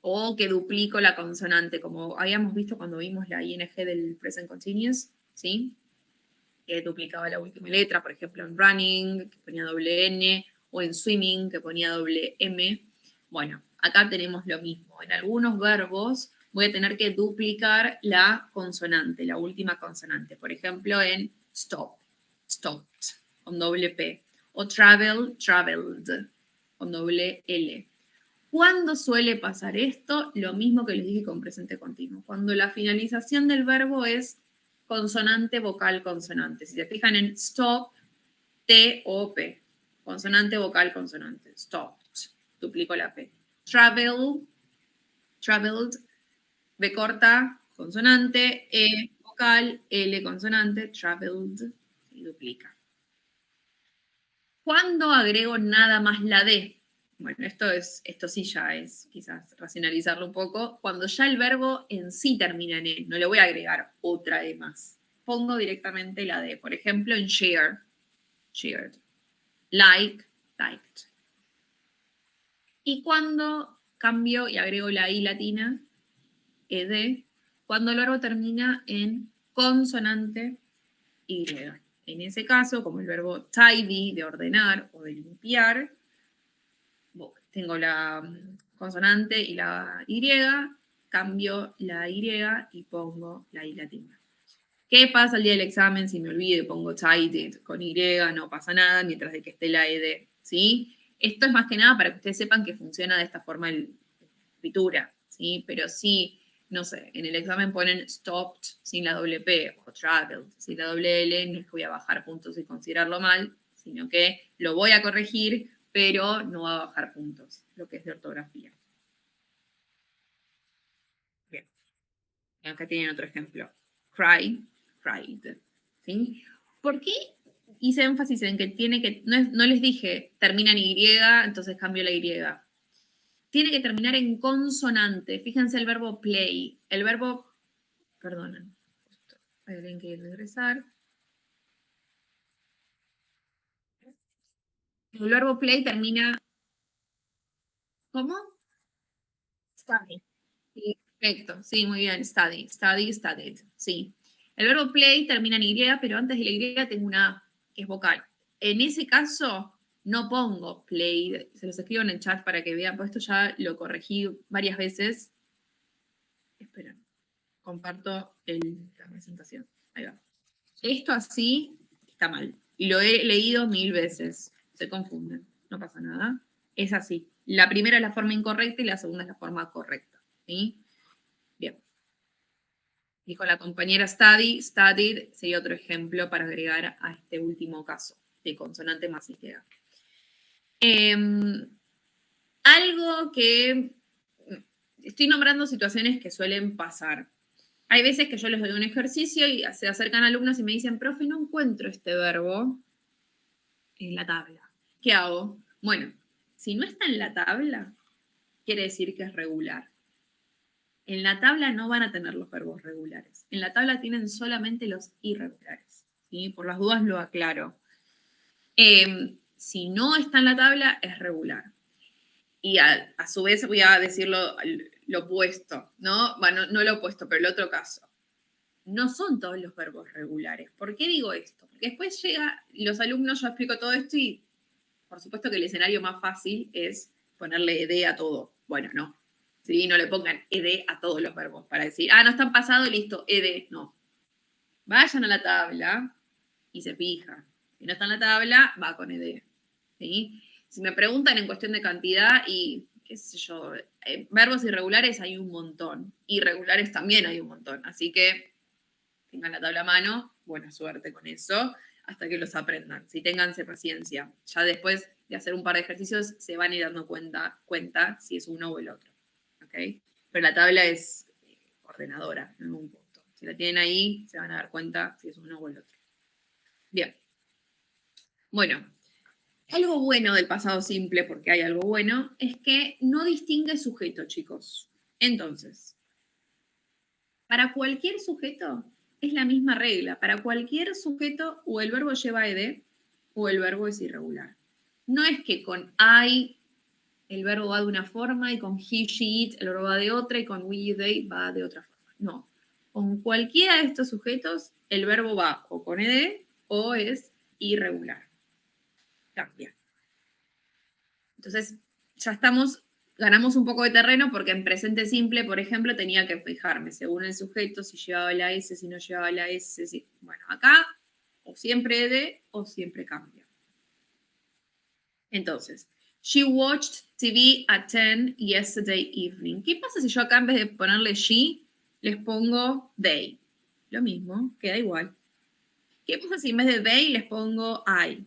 O que duplico la consonante, como habíamos visto cuando vimos la ing del present continuous, ¿sí? Que duplicaba la última letra, por ejemplo, en running, que ponía doble N, o en swimming, que ponía doble M. Bueno, acá tenemos lo mismo. En algunos verbos voy a tener que duplicar la consonante, la última consonante. Por ejemplo, en stop, stopped, con doble P. O travel, traveled, con doble L. ¿Cuándo suele pasar esto? Lo mismo que les dije con presente continuo. Cuando la finalización del verbo es consonante, vocal, consonante. Si se fijan en stop, T o P. Consonante, vocal, consonante. Stopped. Duplico la P. Travel, traveled. B corta, consonante. E, vocal. L, consonante. Traveled. Y duplica. ¿Cuándo agrego nada más la D? Bueno, esto sí ya es quizás racionalizarlo un poco. Cuando ya el verbo en sí termina en E, no le voy a agregar otra E más. Pongo directamente la D. Por ejemplo, en share, shared. Like, liked. Y cuando cambio y agrego la I latina, ED, cuando el verbo termina en consonante Y. En ese caso, como el verbo tidy, de ordenar o de limpiar, tengo la consonante y la Y, cambio la Y y pongo la I latina. ¿Qué pasa el día del examen si me olvido y pongo tidied con Y? No pasa nada mientras de que esté la ED, ¿sí? Esto es más que nada para que ustedes sepan que funciona de esta forma la escritura, ¿sí? Pero si, no sé, en el examen ponen stopped sin la doble P o traveled sin la doble L, no es que voy a bajar puntos y considerarlo mal, sino que lo voy a corregir, pero no va a bajar puntos, lo que es de ortografía. Bien. Acá tienen otro ejemplo. Cry, cried. ¿Sí? ¿Por qué hice énfasis en que tiene que, no les dije termina en Y, entonces cambio la Y? Tiene que terminar en consonante. Fíjense el verbo play. El verbo, perdonen, hay alguien que regresar. El verbo play termina, ¿cómo? Study. Sí, perfecto, sí, muy bien, study, study, studied, sí. El verbo play termina en Y, pero antes de la Y tengo una A, que es vocal. En ese caso, no pongo play, se los escribo en el chat para que vean, pues esto ya lo corregí varias veces. Esperen, comparto la presentación. Ahí va. Esto así está mal. Y lo he leído 1000 veces. Se confunden, no pasa nada. Es así. La primera es la forma incorrecta y la segunda es la forma correcta. ¿Sí? Bien. Dijo la compañera study, studied sería otro ejemplo para agregar a este último caso de consonante más Y. Algo que estoy nombrando situaciones que suelen pasar. Hay veces que yo les doy un ejercicio y se acercan alumnos y me dicen, profe, no encuentro este verbo en la tabla. ¿Qué hago? Bueno, si no está en la tabla, quiere decir que es regular. En la tabla no van a tener los verbos regulares. En la tabla tienen solamente los irregulares. ¿Sí? Por las dudas lo aclaro. Si no está en la tabla, es regular. Y a su vez voy a decir lo opuesto, ¿no? Bueno, no lo opuesto, pero el otro caso. No son todos los verbos regulares. ¿Por qué digo esto? Porque después llega, los alumnos, yo explico todo esto y por supuesto que el escenario más fácil es ponerle ed a todo. Bueno, no. ¿Sí? No le pongan ed a todos los verbos para decir, no están pasados, listo, ed, no. Vayan a la tabla y se fija. Si no está en la tabla, va con ed. ¿Sí? Si me preguntan en cuestión de cantidad y, qué sé yo, verbos irregulares hay un montón. Irregulares también hay un montón. Así que tengan la tabla a mano, buena suerte con eso, hasta que los aprendan. Si ténganse paciencia. Ya después de hacer un par de ejercicios se van a ir dando cuenta si es uno o el otro. ¿Okay? Pero la tabla es ordenadora, no es un punto. Si la tienen ahí, se van a dar cuenta si es uno o el otro. Bien. Bueno, algo bueno del pasado simple, porque hay algo bueno, es que no distingue sujeto, chicos. Entonces, para cualquier sujeto es la misma regla. Para cualquier sujeto o el verbo lleva ed o el verbo es irregular. No es que con I el verbo va de una forma y con he, she, it el verbo va de otra y con we, you, they va de otra forma. No. Con cualquiera de estos sujetos el verbo va o con ed o es irregular. Cambia. Entonces, ya ganamos un poco de terreno porque en presente simple, por ejemplo, tenía que fijarme según el sujeto, si llevaba la S, si no llevaba la S. Bueno, acá o siempre ed o siempre cambia. Entonces, she watched TV at 10 yesterday evening. ¿Qué pasa si yo acá en vez de ponerle she, les pongo they? Lo mismo, queda igual. ¿Qué pasa si en vez de they les pongo I?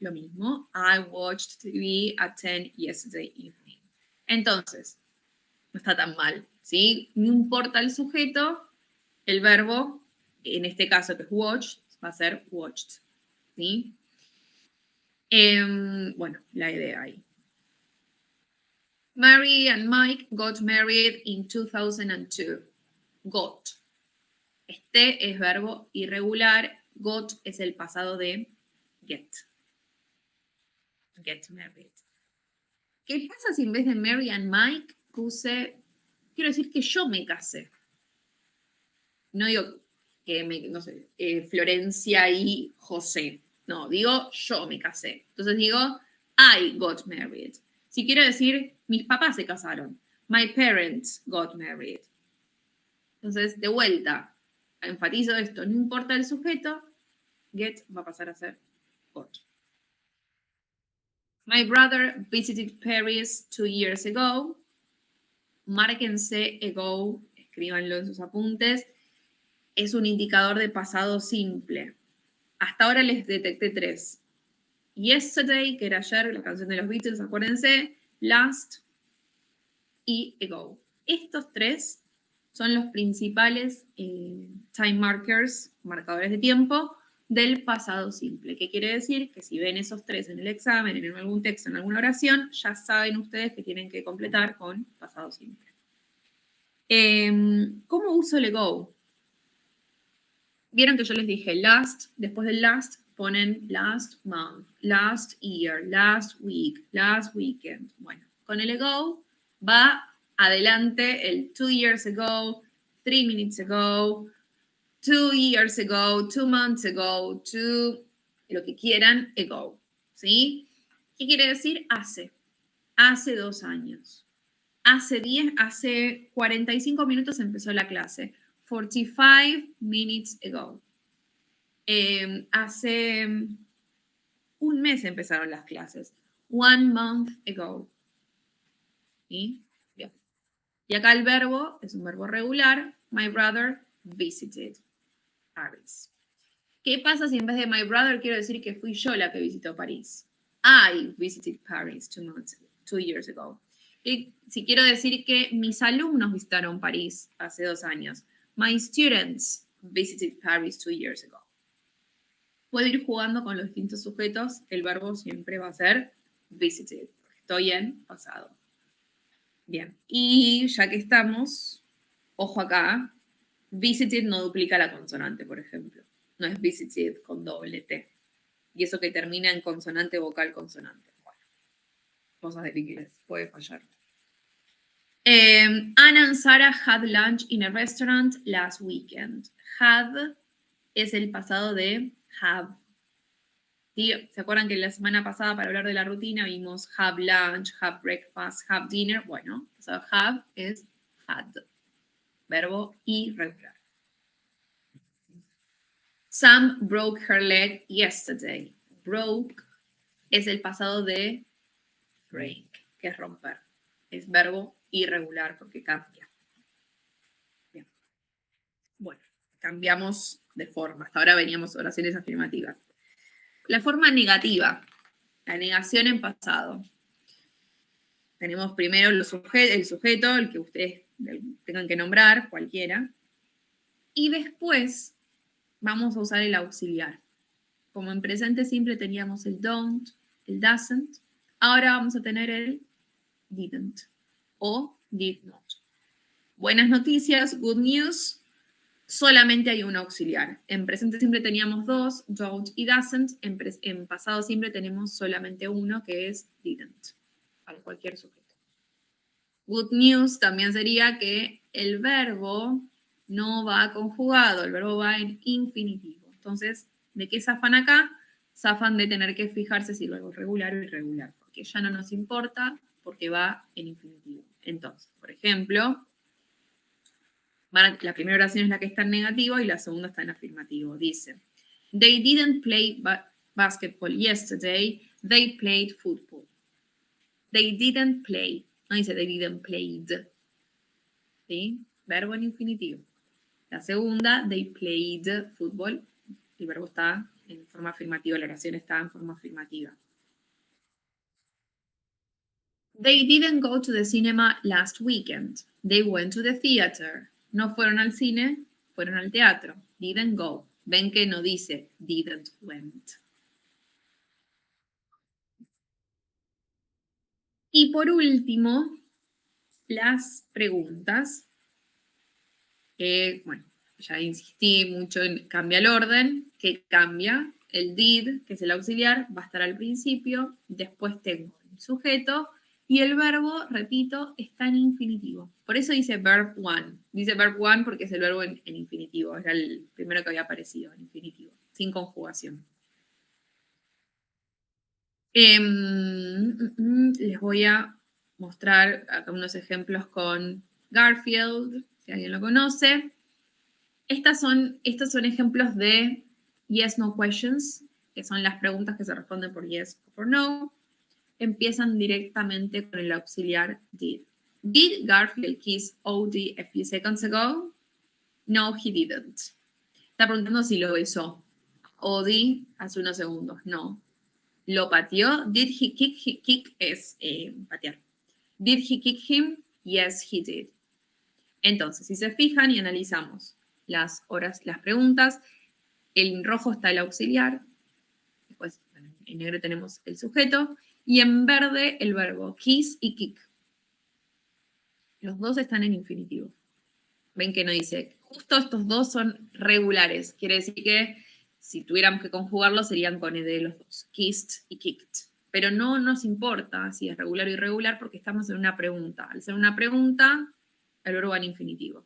Lo mismo, I watched TV at 10 yesterday evening. Entonces, no está tan mal, ¿sí? No importa el sujeto, el verbo, en este caso que es watch, va a ser watched, ¿sí? Bueno, la idea ahí. Mary and Mike got married in 2002. Got. Este es verbo irregular, got es el pasado de get. Get married. ¿Qué pasa si en vez de Mary and Mike puse, quiero decir que yo me casé? No digo que no sé, Florencia y José. No, digo yo me casé. Entonces digo I got married. Si quiero decir mis papás se casaron. My parents got married. Entonces, de vuelta, enfatizo esto, no importa el sujeto, get va a pasar a ser got. My brother visited Paris 2 years ago. Márquense ago, escríbanlo en sus apuntes. Es un indicador de pasado simple. Hasta ahora les detecté 3. Yesterday, que era ayer, la canción de los Beatles, acuérdense. Last y ago. Estos 3 son los principales time markers, marcadores de tiempo, del pasado simple. ¿Qué quiere decir? Que si ven esos 3 en el examen, en algún texto, en alguna oración, ya saben ustedes que tienen que completar con pasado simple. ¿Cómo uso el ago? Vieron que yo les dije last, después del last ponen last month, last year, last week, last weekend. Bueno, con el ago va adelante el 2 years ago, 3 minutes ago, 2 years ago, 2 months ago, 2, lo que quieran, ago. ¿Sí? ¿Qué quiere decir? Hace 2 años. Hace 45 minutos empezó la clase. 45 minutes ago. Hace un mes empezaron las clases. 1 month ago. ¿Sí? Bien. Y acá el verbo es un verbo regular. My brother visited Paris. ¿Qué pasa si en vez de my brother quiero decir que fui yo la que visitó París? I visited Paris 2 years ago. Y si quiero decir que mis alumnos visitaron París hace 2 años. My students visited Paris 2 years ago. Puedo ir jugando con los distintos sujetos. El verbo siempre va a ser visited. Estoy en pasado. Bien. Y ya que estamos, ojo acá, visited no duplica la consonante, por ejemplo. No es visited con doble T. Y eso que termina en consonante, vocal, consonante. Bueno, cosas del inglés, puede fallar. Anna and Sarah had lunch in a restaurant last weekend. Had es el pasado de have. ¿Sí? ¿Se acuerdan que la semana pasada para hablar de la rutina vimos have lunch, have breakfast, have dinner? Bueno, o sea, have es had. Verbo irregular. Sam broke her leg yesterday. Broke es el pasado de break, que es romper. Es verbo irregular porque cambia. Bien. Bueno, cambiamos de forma. Hasta ahora veníamos oraciones afirmativas. La forma negativa, la negación en pasado. Tenemos primero el sujeto, el que ustedes tengan que nombrar, cualquiera. Y después vamos a usar el auxiliar. Como en presente siempre teníamos el don't, el doesn't, ahora vamos a tener el didn't o did not. Buenas noticias, good news, solamente hay un auxiliar. En presente siempre teníamos dos, don't y doesn't. En pasado siempre tenemos solamente uno, que es didn't, para cualquier sujeto. Good news también sería que el verbo no va conjugado, el verbo va en infinitivo. Entonces, ¿de qué zafan acá? Zafan de tener que fijarse si el verbo es regular o irregular, porque ya no nos importa porque va en infinitivo. Entonces, por ejemplo, la primera oración es la que está en negativo y la segunda está en afirmativo. Dice, they didn't play basketball yesterday, they played football. They didn't play. No dice they didn't played. ¿Sí? Verbo en infinitivo. La segunda, they played football. El verbo está en forma afirmativa, la oración está en forma afirmativa. They didn't go to the cinema last weekend. They went to the theater. No fueron al cine, fueron al teatro. Didn't go. Ven que no dice didn't went. Y por último, las preguntas. Bueno, ya insistí mucho en cambia el orden. ¿Qué cambia? El did, que es el auxiliar, va a estar al principio. Después tengo el sujeto. Y el verbo, repito, está en infinitivo. Por eso dice verb one. Dice verb one porque es el verbo en infinitivo. Era el primero que había aparecido en infinitivo, sin conjugación. Les voy a mostrar acá unos ejemplos con Garfield, si alguien lo conoce. Estos son ejemplos de yes, no questions, que son las preguntas que se responden por yes o por no. Empiezan directamente con el auxiliar did. Did Garfield kiss Odie a few seconds ago? No, he didn't. Está preguntando si lo besó. Odie hace unos segundos. No. ¿Lo pateó? Did he kick? Kick es patear. Did he kick him? Yes, he did. Entonces, si se fijan y analizamos las preguntas, en rojo está el auxiliar, después en negro tenemos el sujeto, y en verde el verbo kiss y kick. Los dos están en infinitivo. Ven que no dice, justo estos dos son regulares, quiere decir que si tuviéramos que conjugarlos serían con ed los dos, kissed y kicked. Pero no nos importa si es regular o irregular porque estamos en una pregunta. Al ser una pregunta, el verbo va en infinitivo.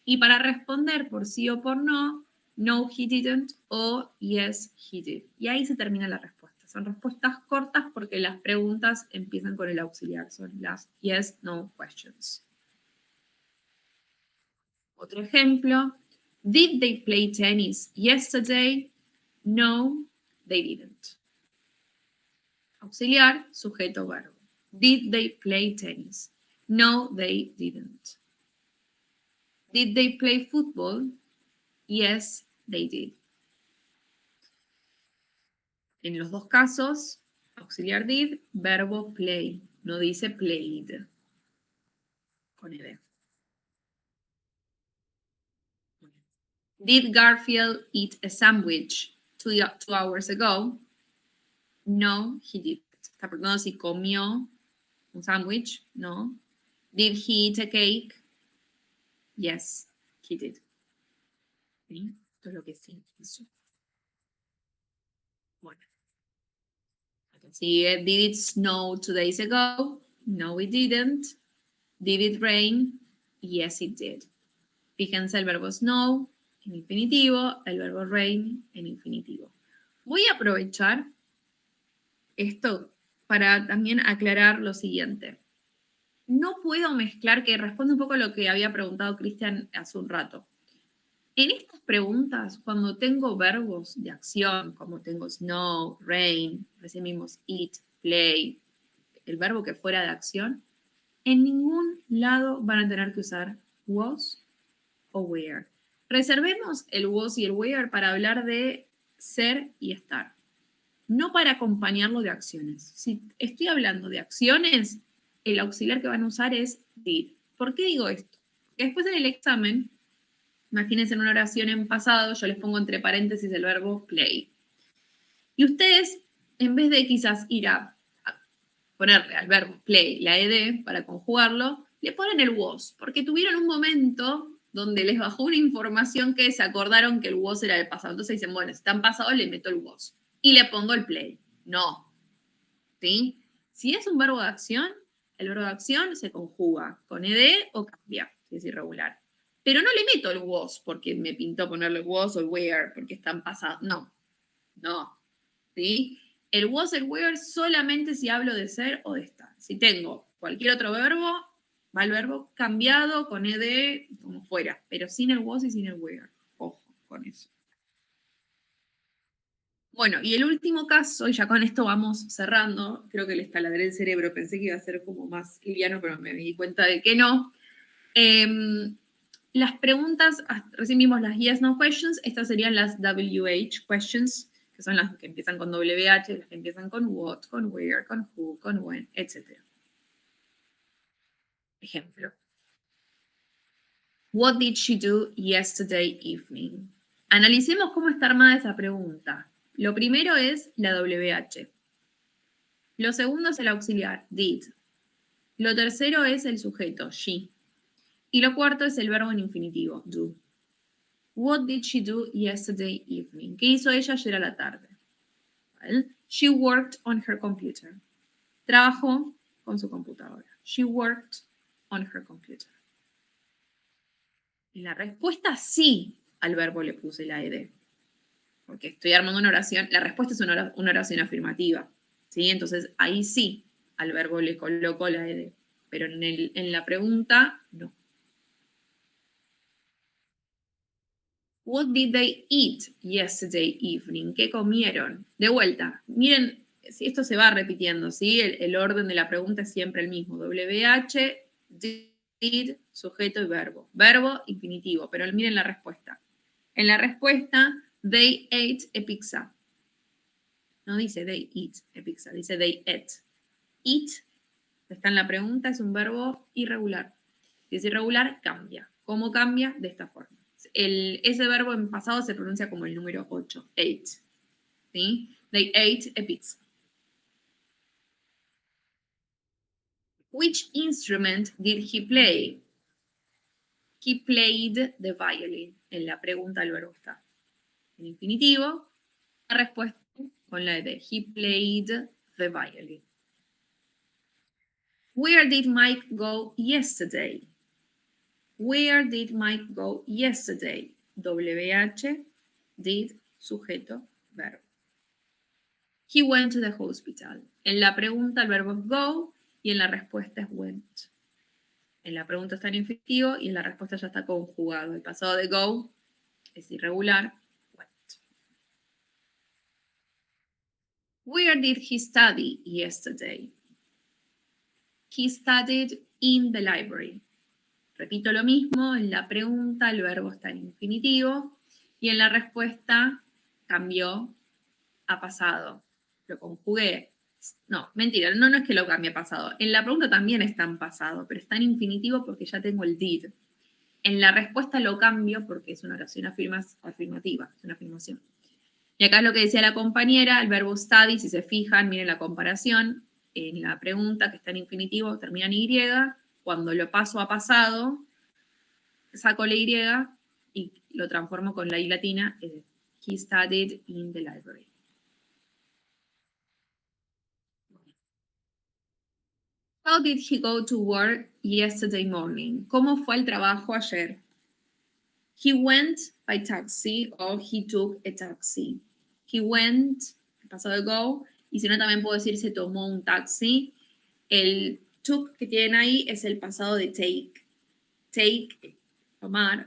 Y para responder por sí o por no, no, he didn't o yes, he did. Y ahí se termina la respuesta. Son respuestas cortas porque las preguntas empiezan con el auxiliar. Son las yes, no questions. Otro ejemplo. Did they play tennis yesterday? No, they didn't. Auxiliar, sujeto, verbo. Did they play tennis? No, they didn't. Did they play football? Yes, they did. En los dos casos, auxiliar did, verbo play. No dice played. Con ed. Did Garfield eat a sandwich 2 hours ago? No, he didn't. Está preguntando si comió un sándwich. No. Did he eat a cake? Yes, he did. ¿Sí? Esto es lo que sí hizo. Bueno. Sigue, did it snow 2 days ago? No, it didn't. Did it rain? Yes, it did. Fíjense el verbo snow en infinitivo, el verbo rain en infinitivo. Voy a aprovechar esto para también aclarar lo siguiente. No puedo mezclar, que responde un poco a lo que había preguntado Cristian hace un rato. En estas preguntas, cuando tengo verbos de acción, como tengo snow, rain, recién vimos eat, play, el verbo que fuera de acción, en ningún lado van a tener que usar was o were. Reservemos el was y el were para hablar de ser y estar, no para acompañarlo de acciones. Si estoy hablando de acciones, el auxiliar que van a usar es did. ¿Por qué digo esto? Porque después en el examen, imagínense en una oración en pasado, yo les pongo entre paréntesis el verbo play. Y ustedes, en vez de quizás ir a ponerle al verbo play la ed para conjugarlo, le ponen el was, porque tuvieron un momento donde les bajó una información que se acordaron que el was era del pasado. Entonces dicen, bueno, si está en pasado, le meto el was. Y le pongo el play. No. ¿Sí? Si es un verbo de acción, el verbo de acción se conjuga con ed o cambia, si es irregular. Pero no le meto el was porque me pintó ponerle was o el where porque está en pasado. No. No. ¿Sí? El was, el were solamente si hablo de ser o de estar. Si tengo cualquier otro verbo, va el verbo cambiado con ed como fuera, pero sin el was y sin el were. Ojo con eso. Bueno, y el último caso, y ya con esto vamos cerrando, creo que les taladré el cerebro, pensé que iba a ser como más liviano, pero me di cuenta de que no. Las preguntas, recién vimos las yes, no questions, estas serían las WH questions, que son las que empiezan con WH, las que empiezan con what, con where, con who, con when, etc. Ejemplo. What did she do yesterday evening? Analicemos cómo está armada esa pregunta. Lo primero es la WH. Lo segundo es el auxiliar, did. Lo tercero es el sujeto, she. Y lo cuarto es el verbo en infinitivo, do. What did she do yesterday evening? ¿Qué hizo ella ayer a la tarde? Well, she worked on her computer. Trabajó con su computadora. She worked on her computer. En la respuesta sí al verbo le puse la ed. Porque estoy armando una oración. La respuesta es una oración afirmativa. ¿Sí? Entonces ahí sí al verbo le coloco la ed. Pero en la pregunta no. What did they eat yesterday evening? ¿Qué comieron? De vuelta, miren, esto se va repitiendo, ¿sí? El orden de la pregunta es siempre el mismo. WH, did, sujeto y verbo. Verbo, infinitivo, pero miren la respuesta. En la respuesta, they ate a pizza. No dice they eat a pizza, dice they ate. Eat, está en la pregunta, es un verbo irregular. Si es irregular, cambia. ¿Cómo cambia? De esta forma. Ese verbo en pasado se pronuncia como el número 8, ate. ¿Sí? They ate a pizza. Which instrument did he play? He played the violin. En la pregunta el verbo está en infinitivo. La respuesta con la de he played the violin. Where did Mike go yesterday? Where did Mike go yesterday? WH, did, sujeto, verbo. He went to the hospital. En la pregunta el verbo es go y en la respuesta es went. En la pregunta está en infinitivo y en la respuesta ya está conjugado. El pasado de go es irregular, went. Where did he study yesterday? He studied in the library. Repito lo mismo, en la pregunta el verbo está en infinitivo y en la respuesta cambió a pasado. Lo conjugué. No, mentira, no es que lo cambie a pasado. En la pregunta también está en pasado, pero está en infinitivo porque ya tengo el did. En la respuesta lo cambio porque es una oración afirmativa, es una afirmación. Y acá es lo que decía la compañera, el verbo study, si se fijan, miren la comparación. En la pregunta que está en infinitivo termina en Y, cuando lo paso a pasado, saco la Y y lo transformo con la I latina, he studied in the library. How did he go to work yesterday morning? ¿Cómo fue el trabajo ayer? He went by taxi or he took a taxi. He went, el pasado de go, y si no también puedo decir se tomó un taxi. El took que tienen ahí es el pasado de take. Take, tomar.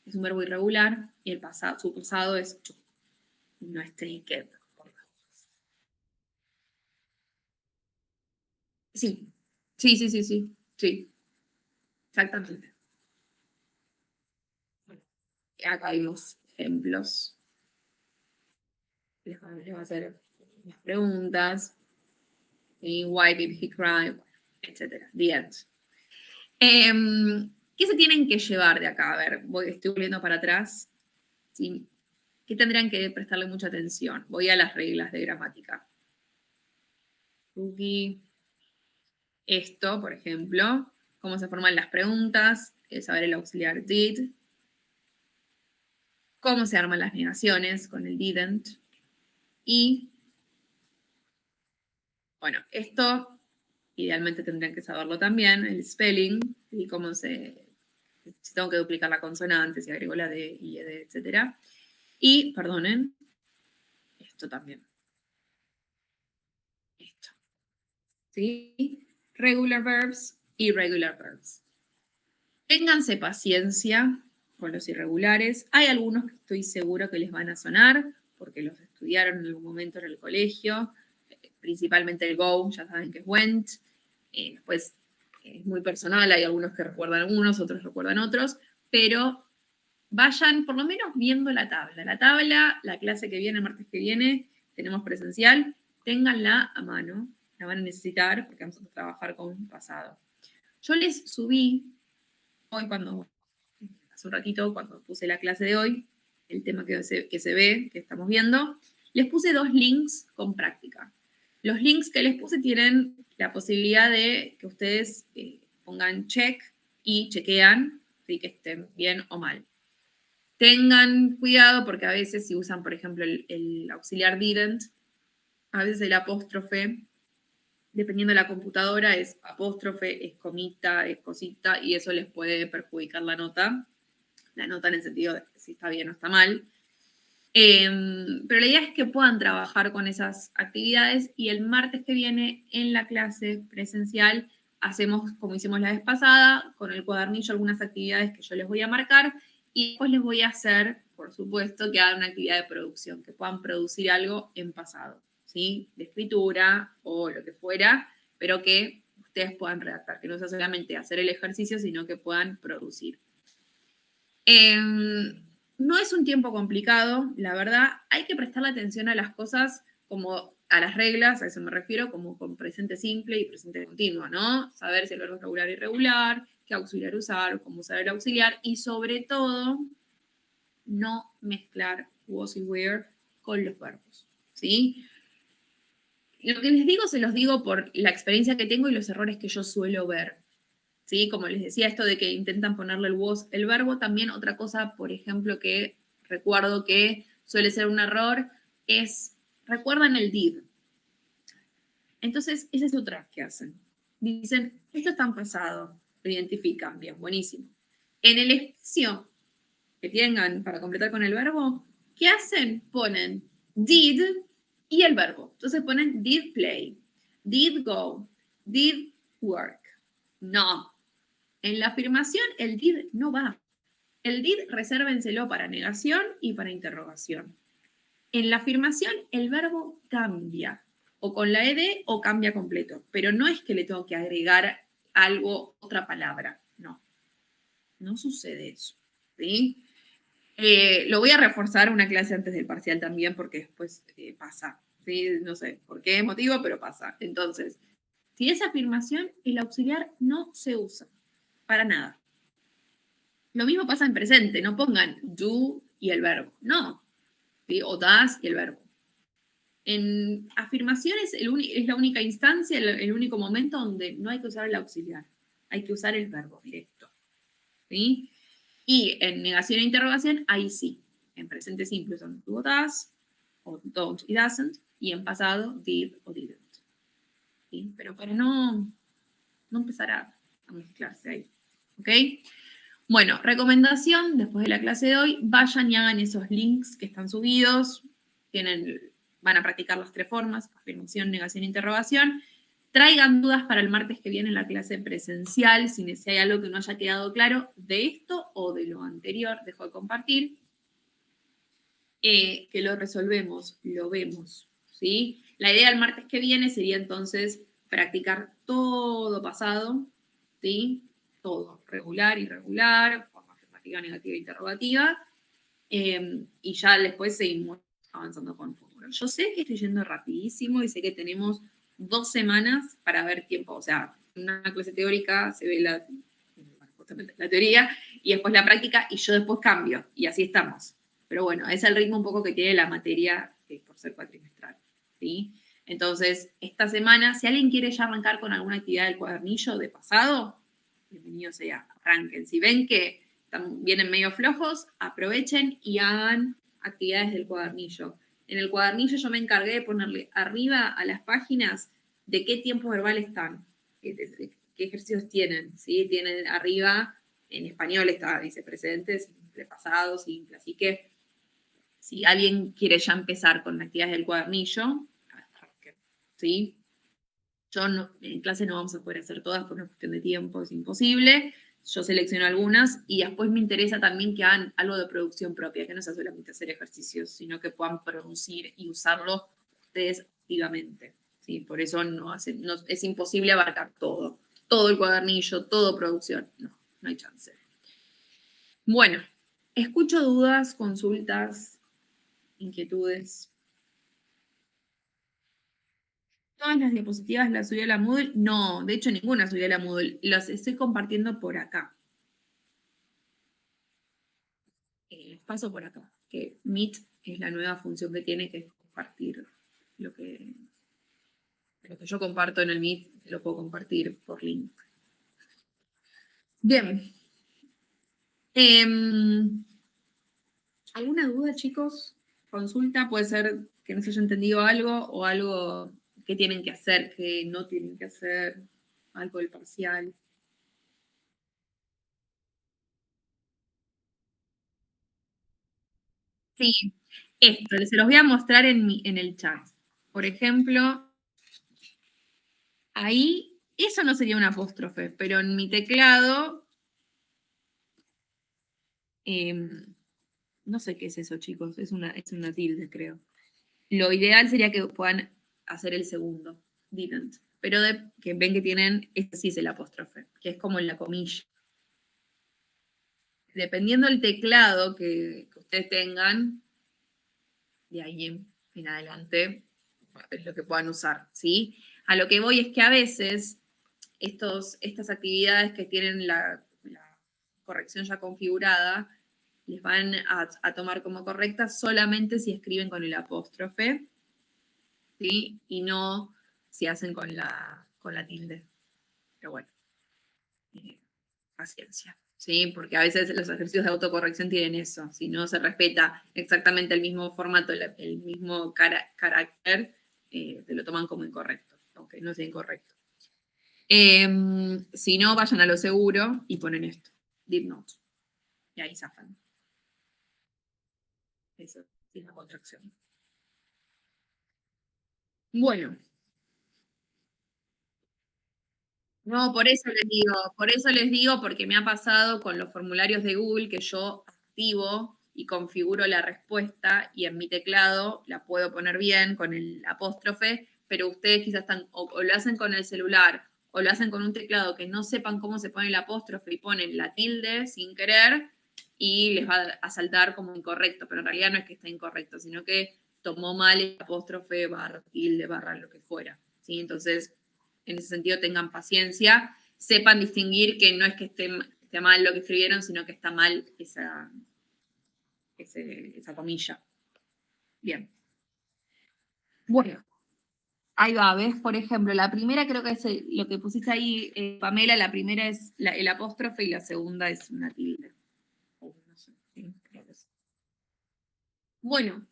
es un verbo irregular, y su pasado es took, no es taken. Sí, sí, exactamente. Acá hay unos ejemplos. Les voy a hacer las preguntas. Why did he cry? Etcétera. The end. ¿Qué se tienen que llevar de acá? A ver, estoy volviendo para atrás. ¿Sí? ¿Qué tendrían que prestarle mucha atención? Voy a las reglas de gramática. Cookie. Esto, por ejemplo, cómo se forman las preguntas, saber el auxiliar did, cómo se arman las negaciones con el didn't, y, bueno, esto idealmente tendrían que saberlo también, el spelling, y cómo si tengo que duplicar la consonante, si agrego la D, I, ED, etc. Y, perdonen, esto también. Esto. ¿Sí? Regular verbs, irregular verbs. Ténganse paciencia con los irregulares. Hay algunos que estoy segura que les van a sonar, porque los estudiaron en algún momento en el colegio, principalmente el go, ya saben que es went. Después es muy personal, hay algunos que recuerdan unos, otros recuerdan otros, pero vayan por lo menos viendo la tabla. La tabla, la clase que viene, el martes que viene, tenemos presencial, ténganla a mano, la van a necesitar porque vamos a trabajar con pasado. Yo les subí hoy hace un ratito, cuando puse la clase de hoy, el tema que se ve, que estamos viendo, les puse 2 links con práctica. Los links que les puse tienen la posibilidad de que ustedes pongan check y chequean ¿sí? Que estén bien o mal. Tengan cuidado porque a veces si usan, por ejemplo, el auxiliar didn't, a veces el apóstrofe, dependiendo de la computadora, es apóstrofe, es comita, es cosita, y eso les puede perjudicar la nota en el sentido de si está bien o está mal. Pero la idea es que puedan trabajar con esas actividades y el martes que viene en la clase presencial hacemos, como hicimos la vez pasada, con el cuadernillo algunas actividades que yo les voy a marcar y después les voy a hacer, por supuesto, que hagan una actividad de producción, que puedan producir algo en pasado, ¿sí? De escritura o lo que fuera, pero que ustedes puedan redactar, que no sea solamente hacer el ejercicio, sino que puedan producir. No es un tiempo complicado, la verdad. Hay que prestarle atención a las cosas como a las reglas, a eso me refiero, como con presente simple y presente continuo, ¿no? Saber si el verbo es regular o irregular, qué auxiliar usar, cómo usar el auxiliar y sobre todo no mezclar was y were con los verbos, ¿sí? Lo que les digo se los digo por la experiencia que tengo y los errores que yo suelo ver. ¿Sí? Como les decía, esto de que intentan ponerle el was, el verbo, también otra cosa, por ejemplo, que recuerdo que suele ser un error, es, recuerdan el did. Entonces, esa es otra que hacen. Dicen, esto está en pasado, lo identifican, bien, buenísimo. En el espacio que tengan para completar con el verbo, ¿qué hacen? Ponen did y el verbo. Entonces ponen did play, did go, did work. No, en la afirmación, el did no va. El did resérvenselo para negación y para interrogación. En la afirmación, el verbo cambia. O con la ed o cambia completo. Pero no es que le tengo que agregar algo, otra palabra. No. No sucede eso. ¿Sí? Lo voy a reforzar una clase antes del parcial también porque después pasa. ¿Sí? No sé por qué motivo, pero pasa. Entonces, si es afirmación, el auxiliar no se usa. Para nada. Lo mismo pasa en presente, no pongan do y el verbo, no, ¿sí? O das y el verbo. En afirmaciones es la única instancia, el único momento donde no hay que usar el auxiliar, hay que usar el verbo directo. ¿Sí? Y en negación e interrogación, ahí sí. En presente simple son do o das, o don't y doesn't, y en pasado did o didn't. ¿Sí? Pero para no empezar a mezclarse ahí. ¿Ok? Bueno, recomendación, después de la clase de hoy, vayan y hagan esos links que están subidos, van a practicar las 3 formas, afirmación, negación, interrogación. Traigan dudas para el martes que viene en la clase presencial, si hay algo que no haya quedado claro de esto o de lo anterior, dejo de compartir. Que lo resolvemos, lo vemos, ¿sí? La idea del martes que viene sería entonces practicar todo pasado, ¿sí? Todo, regular, irregular, forma afirmativa, negativa, interrogativa, y ya después seguimos avanzando con fórmulas. Yo sé que estoy yendo rapidísimo y sé que tenemos 2 semanas para ver tiempo, o sea, en una clase teórica se ve justamente la teoría y después la práctica y yo después cambio y así estamos. Pero bueno, es el ritmo un poco que tiene la materia por ser cuatrimestral, ¿sí? Entonces, esta semana, si alguien quiere ya arrancar con alguna actividad del cuadernillo de pasado, bienvenido sea, arranquen. Si ven que vienen medio flojos, aprovechen y hagan actividades del cuadernillo. En el cuadernillo yo me encargué de ponerle arriba a las páginas de qué tiempos verbales están, qué ejercicios tienen, ¿sí? Tienen arriba, en español dice presente, simple, pasado, simple, así que si alguien quiere ya empezar con actividades del cuadernillo, ¿sí? En clase no vamos a poder hacer todas por una cuestión de tiempo, es imposible. Yo selecciono algunas y después me interesa también que hagan algo de producción propia, que no sea solamente hacer ejercicios, sino que puedan producir y usarlos ustedes activamente. ¿Sí? Por eso es imposible abarcar todo el cuadernillo, todo producción. No hay chance. Bueno, escucho dudas, consultas, inquietudes. ¿Todas las diapositivas las subí a la Moodle? No, de hecho ninguna subí a la Moodle. Las estoy compartiendo por acá. Les paso por acá, que Meet es la nueva función que tiene, que es compartir lo que yo comparto en el Meet, lo puedo compartir por link. Bien. ¿Alguna duda, chicos? Consulta, puede ser que no se haya entendido algo o algo que tienen que hacer, que no tienen que hacer, algo del parcial. Sí, esto, se los voy a mostrar en el chat. Por ejemplo, ahí, eso no sería un apóstrofe, pero en mi teclado, no sé qué es eso, chicos, es una tilde, creo. Lo ideal sería que puedan hacer el segundo, didn't. Pero que ven que tienen, este sí es el apóstrofe, que es como en la comilla. Dependiendo del teclado que ustedes tengan, de ahí en adelante, es lo que puedan usar, ¿sí? A lo que voy es que a veces estas actividades que tienen la corrección ya configurada, les van a tomar como correctas solamente si escriben con el apóstrofe, ¿sí? Y no si hacen con la tilde. Pero bueno, paciencia, ¿sí? Porque a veces los ejercicios de autocorrección tienen eso. Si no se respeta exactamente el mismo formato, el mismo carácter, te lo toman como incorrecto, aunque no sea incorrecto. Si no, vayan a lo seguro y ponen esto, did not. Y ahí zafan. Eso es la contracción. Bueno. No, por eso les digo, porque me ha pasado con los formularios de Google que yo activo y configuro la respuesta y en mi teclado la puedo poner bien con el apóstrofe, pero ustedes quizás están o lo hacen con el celular o lo hacen con un teclado que no sepan cómo se pone el apóstrofe y ponen la tilde sin querer y les va a saltar como incorrecto, pero en realidad no es que esté incorrecto, sino que tomó mal el apóstrofe, barra, tilde, barra, lo que fuera. ¿Sí? Entonces, en ese sentido tengan paciencia, sepan distinguir que no es que esté mal lo que escribieron, sino que está mal esa comilla. Bien. Bueno, ahí va, ¿ves? Por ejemplo, la primera creo que es lo que pusiste ahí, Pamela, la primera es el apóstrofe y la segunda es una tilde. No sé, sí, creo que sí. Bueno,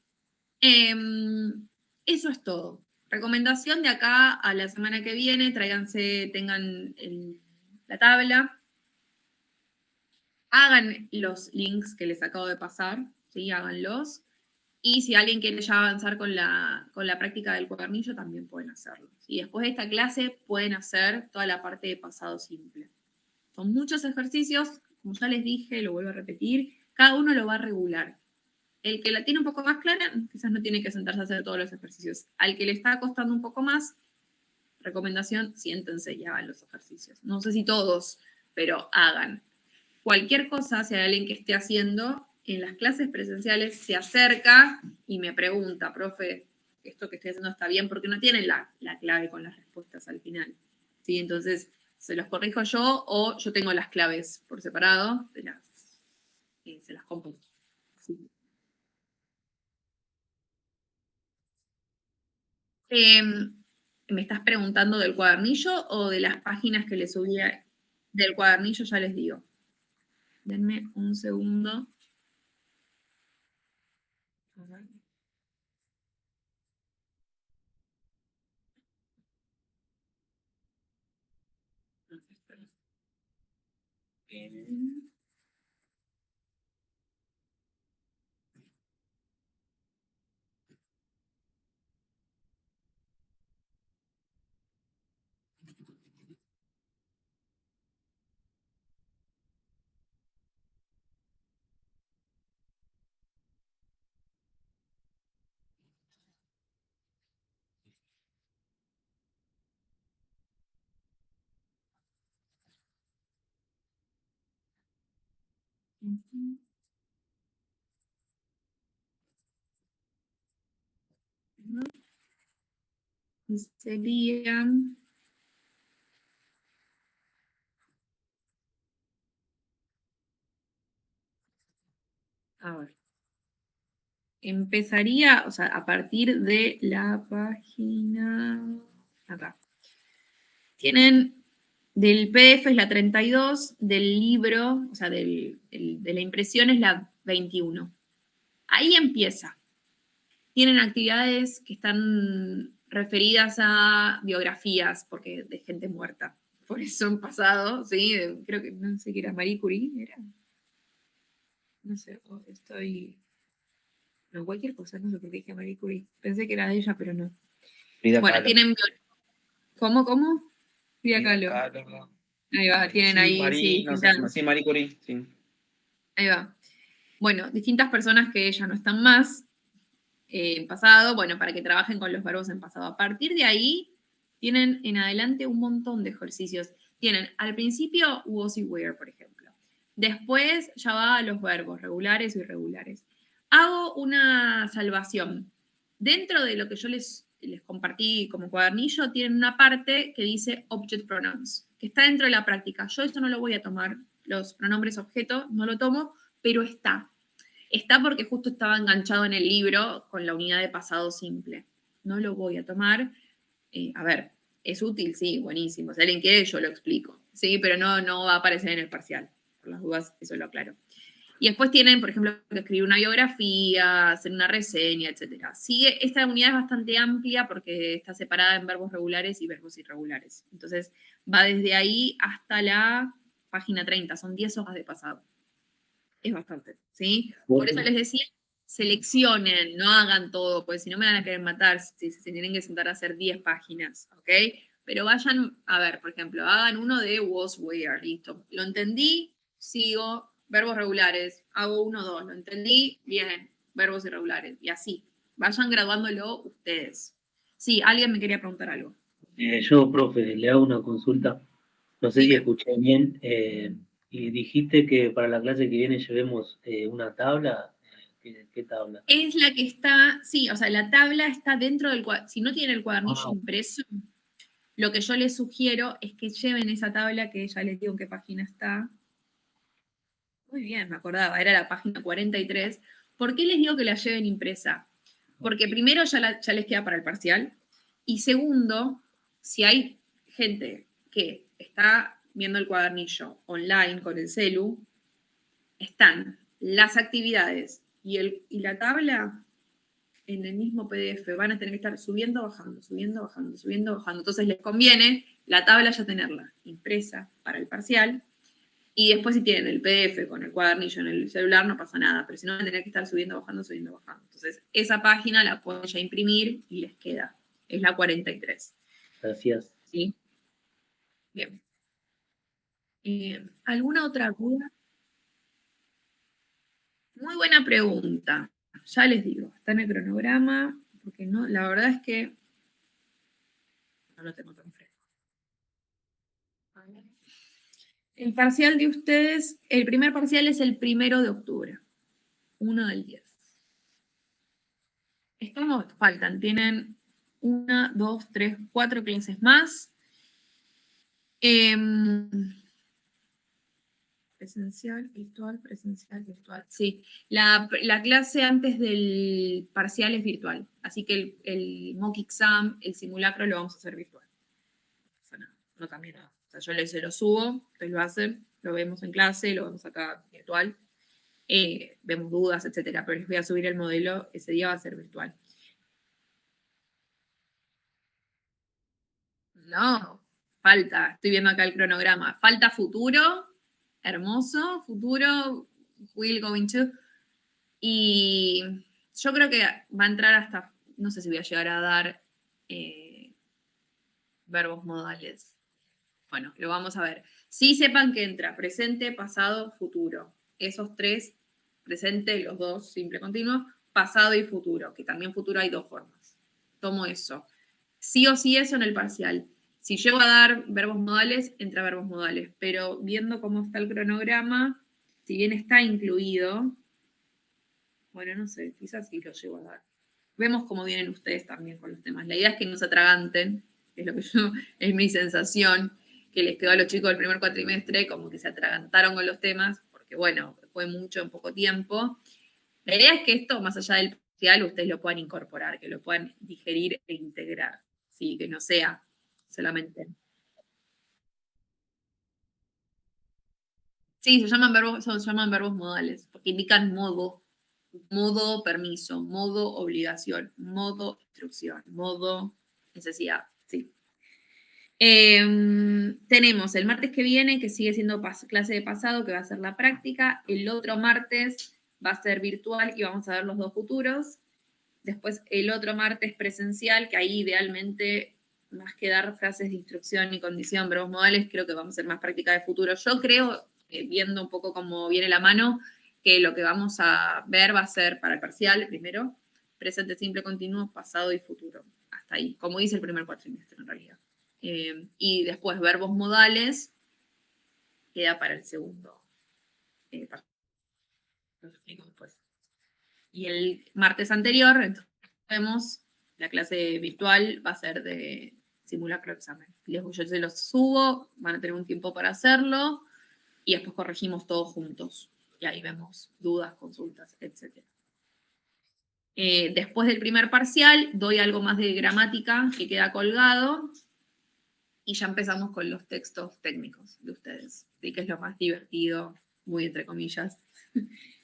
eso es todo. Recomendación de acá a la semana que viene, tengan la tabla, hagan los links que les acabo de pasar, ¿sí? Háganlos. Y si alguien quiere ya avanzar con la práctica del cuadernillo, también pueden hacerlo. Y después de esta clase pueden hacer toda la parte de pasado simple. Son muchos ejercicios, como ya les dije, lo vuelvo a repetir, cada uno lo va a regular. El que la tiene un poco más clara, quizás no tiene que sentarse a hacer todos los ejercicios. Al que le está costando un poco más, recomendación, siéntense y hagan los ejercicios. No sé si todos, pero hagan. Cualquier cosa, si hay alguien que esté haciendo, en las clases presenciales se acerca y me pregunta, profe, esto que estoy haciendo está bien, porque no tienen la clave con las respuestas al final. ¿Sí? Entonces, se los corrijo yo o yo tengo las claves por separado, se las comparto. Sí. ¿Me estás preguntando del cuadernillo o de las páginas que le subía? Del cuadernillo ya les digo. Denme un segundo. A ver. Serían. A ver. Empezaría, o sea, a partir de la página. Acá. Tienen del PDF es la 32, del libro, o sea, de la impresión es la 21. Ahí empieza. Tienen actividades que están referidas a biografías, porque de gente muerta. Por eso en pasado, sí, creo que no sé qué era Marie Curie, era. No sé, estoy. No, cualquier cosa, no sé por qué dije Marie Curie. Pensé que era de ella, pero no. Frida Bueno, Kahlo. tienen. ¿Cómo? Frida Frida Kahlo. Kahlo. Ahí va, tienen Sí, ahí, sí, Marie, no sé, distintas. sí, Marie Curie, sí. Ahí va. Bueno, distintas personas que ya no están más en pasado, bueno, para que trabajen con los verbos en pasado. A partir de ahí, tienen en adelante un montón de ejercicios. Tienen al principio was y were, por ejemplo. Después ya va a los verbos regulares o irregulares. Hago una salvación. Dentro de lo que yo les compartí como cuadernillo, tienen una parte que dice object pronouns, que está dentro de la práctica. Yo esto no lo voy a tomar, los pronombres objeto, no lo tomo, pero está. Está porque justo estaba enganchado en el libro con la unidad de pasado simple. No lo voy a tomar. A ver, ¿es útil? Sí, buenísimo. Si alguien quiere, yo lo explico. Sí, pero no va a aparecer en el parcial. Por las dudas, eso lo aclaro. Y después tienen, por ejemplo, que escribir una biografía, hacer una reseña, etc. Sigue, esta unidad es bastante amplia porque está separada en verbos regulares y verbos irregulares. Entonces, va desde ahí hasta la página 30. Son 10 hojas de pasado. Es bastante, ¿sí? Por eso les decía, seleccionen, no hagan todo, porque si no me van a querer matar si se tienen que sentar a hacer 10 páginas, ¿ok? Pero vayan, a ver, por ejemplo, hagan uno de was, where, listo. Lo entendí, sigo, verbos regulares, hago 1, 2, lo entendí, bien, verbos irregulares, y así. Vayan graduándolo ustedes. Sí, alguien me quería preguntar algo. Yo, profe, le hago una consulta. No sé si Dime. escuché bien. Y dijiste que para la clase que viene llevemos una tabla. ¿Qué tabla? Es la que está, sí, o sea, la tabla está dentro del cuadernillo. Si no tienen el cuadernillo impreso, lo que yo les sugiero es que lleven esa tabla, que ya les digo en qué página está. Muy bien, me acordaba, era la página 43. ¿Por qué les digo que la lleven impresa? Porque primero ya les queda para el parcial. Y segundo, si hay gente que está viendo el cuadernillo online con el celu, están las actividades y la tabla en el mismo PDF. Van a tener que estar subiendo, bajando, subiendo, bajando, subiendo, bajando. Entonces les conviene la tabla ya tenerla impresa para el parcial Y después si tienen el PDF con el cuadernillo en el celular no pasa nada, pero si no van a tener que estar subiendo, bajando. Entonces, esa página la pueden ya imprimir y les queda. Es la 43. Gracias. ¿Sí? Bien. ¿Alguna otra duda? Muy buena pregunta. Ya les digo, está en el cronograma, porque no, la verdad es que no lo tengo tan fresco. El parcial de ustedes, el primer parcial es el 1 de octubre, 1 del 10. Faltan, tienen 1, 2, 3, 4 clases más. Presencial, virtual, presencial, virtual. Sí, la clase antes del parcial es virtual, así que el mock exam, el simulacro lo vamos a hacer virtual. No cambia nada. O sea, yo se lo subo, ustedes lo hacen, lo vemos en clase, lo vemos acá virtual, vemos dudas, etcétera, pero les voy a subir el modelo, ese día va a ser virtual. No, falta, estoy viendo acá el cronograma, falta futuro, hermoso, futuro, will going to, y yo creo que va a entrar hasta, no sé si voy a llegar a dar verbos modales. Bueno, lo vamos a ver. Sí sepan que entra presente, pasado, futuro. Esos tres, presente, los dos, simple, continuo, pasado y futuro, que también futuro hay dos formas. Tomo eso. Sí o sí eso en el parcial. Si llego a dar verbos modales, entra verbos modales. Pero viendo cómo está el cronograma, si bien está incluido, bueno, no sé, quizás sí lo llego a dar. Vemos cómo vienen ustedes también con los temas. La idea es que no se atraganten, es lo que es mi sensación, que les quedó a los chicos del primer cuatrimestre, como que se atragantaron con los temas, porque bueno, fue mucho en poco tiempo. La idea es que esto, más allá del parcial, ustedes lo puedan incorporar, que lo puedan digerir e integrar, ¿sí? Que no sea solamente. Sí, se llaman verbos modales, porque indican modo permiso, modo obligación, modo instrucción, modo necesidad, sí. Tenemos el martes que viene, que sigue siendo clase de pasado, que va a ser la práctica. El otro martes va a ser virtual y vamos a ver los dos futuros. Después el otro martes presencial, que ahí idealmente, más que dar frases de instrucción y condición, verbos modales, creo que vamos a hacer más práctica de futuro. Yo creo, viendo un poco cómo viene la mano, que lo que vamos a ver va a ser para el parcial, primero, presente simple, continuo, pasado y futuro. Hasta ahí, como dice el primer cuatrimestre en realidad. Y después verbos modales, queda para el segundo. Lo explico después. Y el martes anterior, entonces, vemos la clase virtual, va a ser de simulacro examen. Yo se los subo, van a tener un tiempo para hacerlo, y después corregimos todos juntos. Y ahí vemos dudas, consultas, etc. Después del primer parcial, doy algo más de gramática que queda colgado, y ya empezamos con los textos técnicos de ustedes, ¿sí? Que es lo más divertido, muy entre comillas.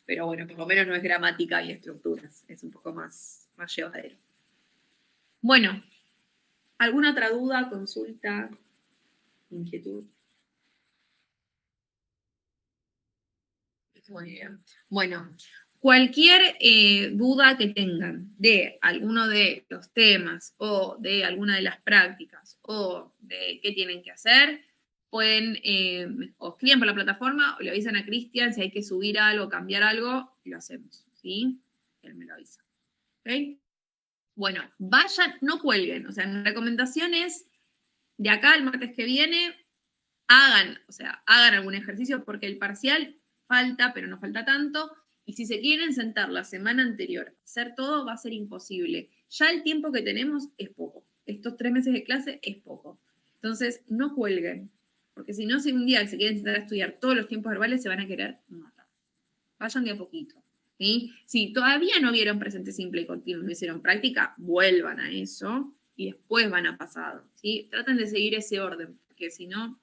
Pero bueno, por lo menos no es gramática y estructuras, es un poco más llevadero. Bueno, ¿alguna otra duda, consulta, inquietud? Muy bien. Bueno, cualquier duda que tengan de alguno de los temas o de alguna de las prácticas o de qué tienen que hacer, pueden o escriben por la plataforma o le avisan a Cristian si hay que subir algo, cambiar algo, y lo hacemos, ¿sí? Él me lo avisa. ¿Ok? Bueno, vayan, no cuelguen. O sea, mi recomendación es, de acá al martes que viene, hagan algún ejercicio porque el parcial falta, pero no falta tanto. Y si se quieren sentar la semana anterior a hacer todo, va a ser imposible. Ya el tiempo que tenemos es poco. Estos 3 meses de clase es poco. Entonces, no cuelguen. Porque si no, si un día se quieren sentar a estudiar todos los tiempos verbales, se van a querer matar. Vayan de a poquito. ¿Sí? Si todavía no vieron presente simple y continuo, no hicieron práctica, vuelvan a eso y después van a pasado. ¿Sí? Traten de seguir ese orden, porque si no,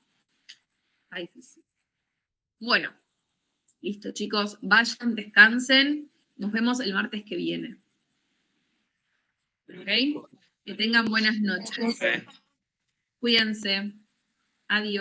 está difícil. Bueno, listo, chicos. Vayan, descansen. Nos vemos el martes que viene. ¿Ok? Que tengan buenas noches. Cuídense. Adiós.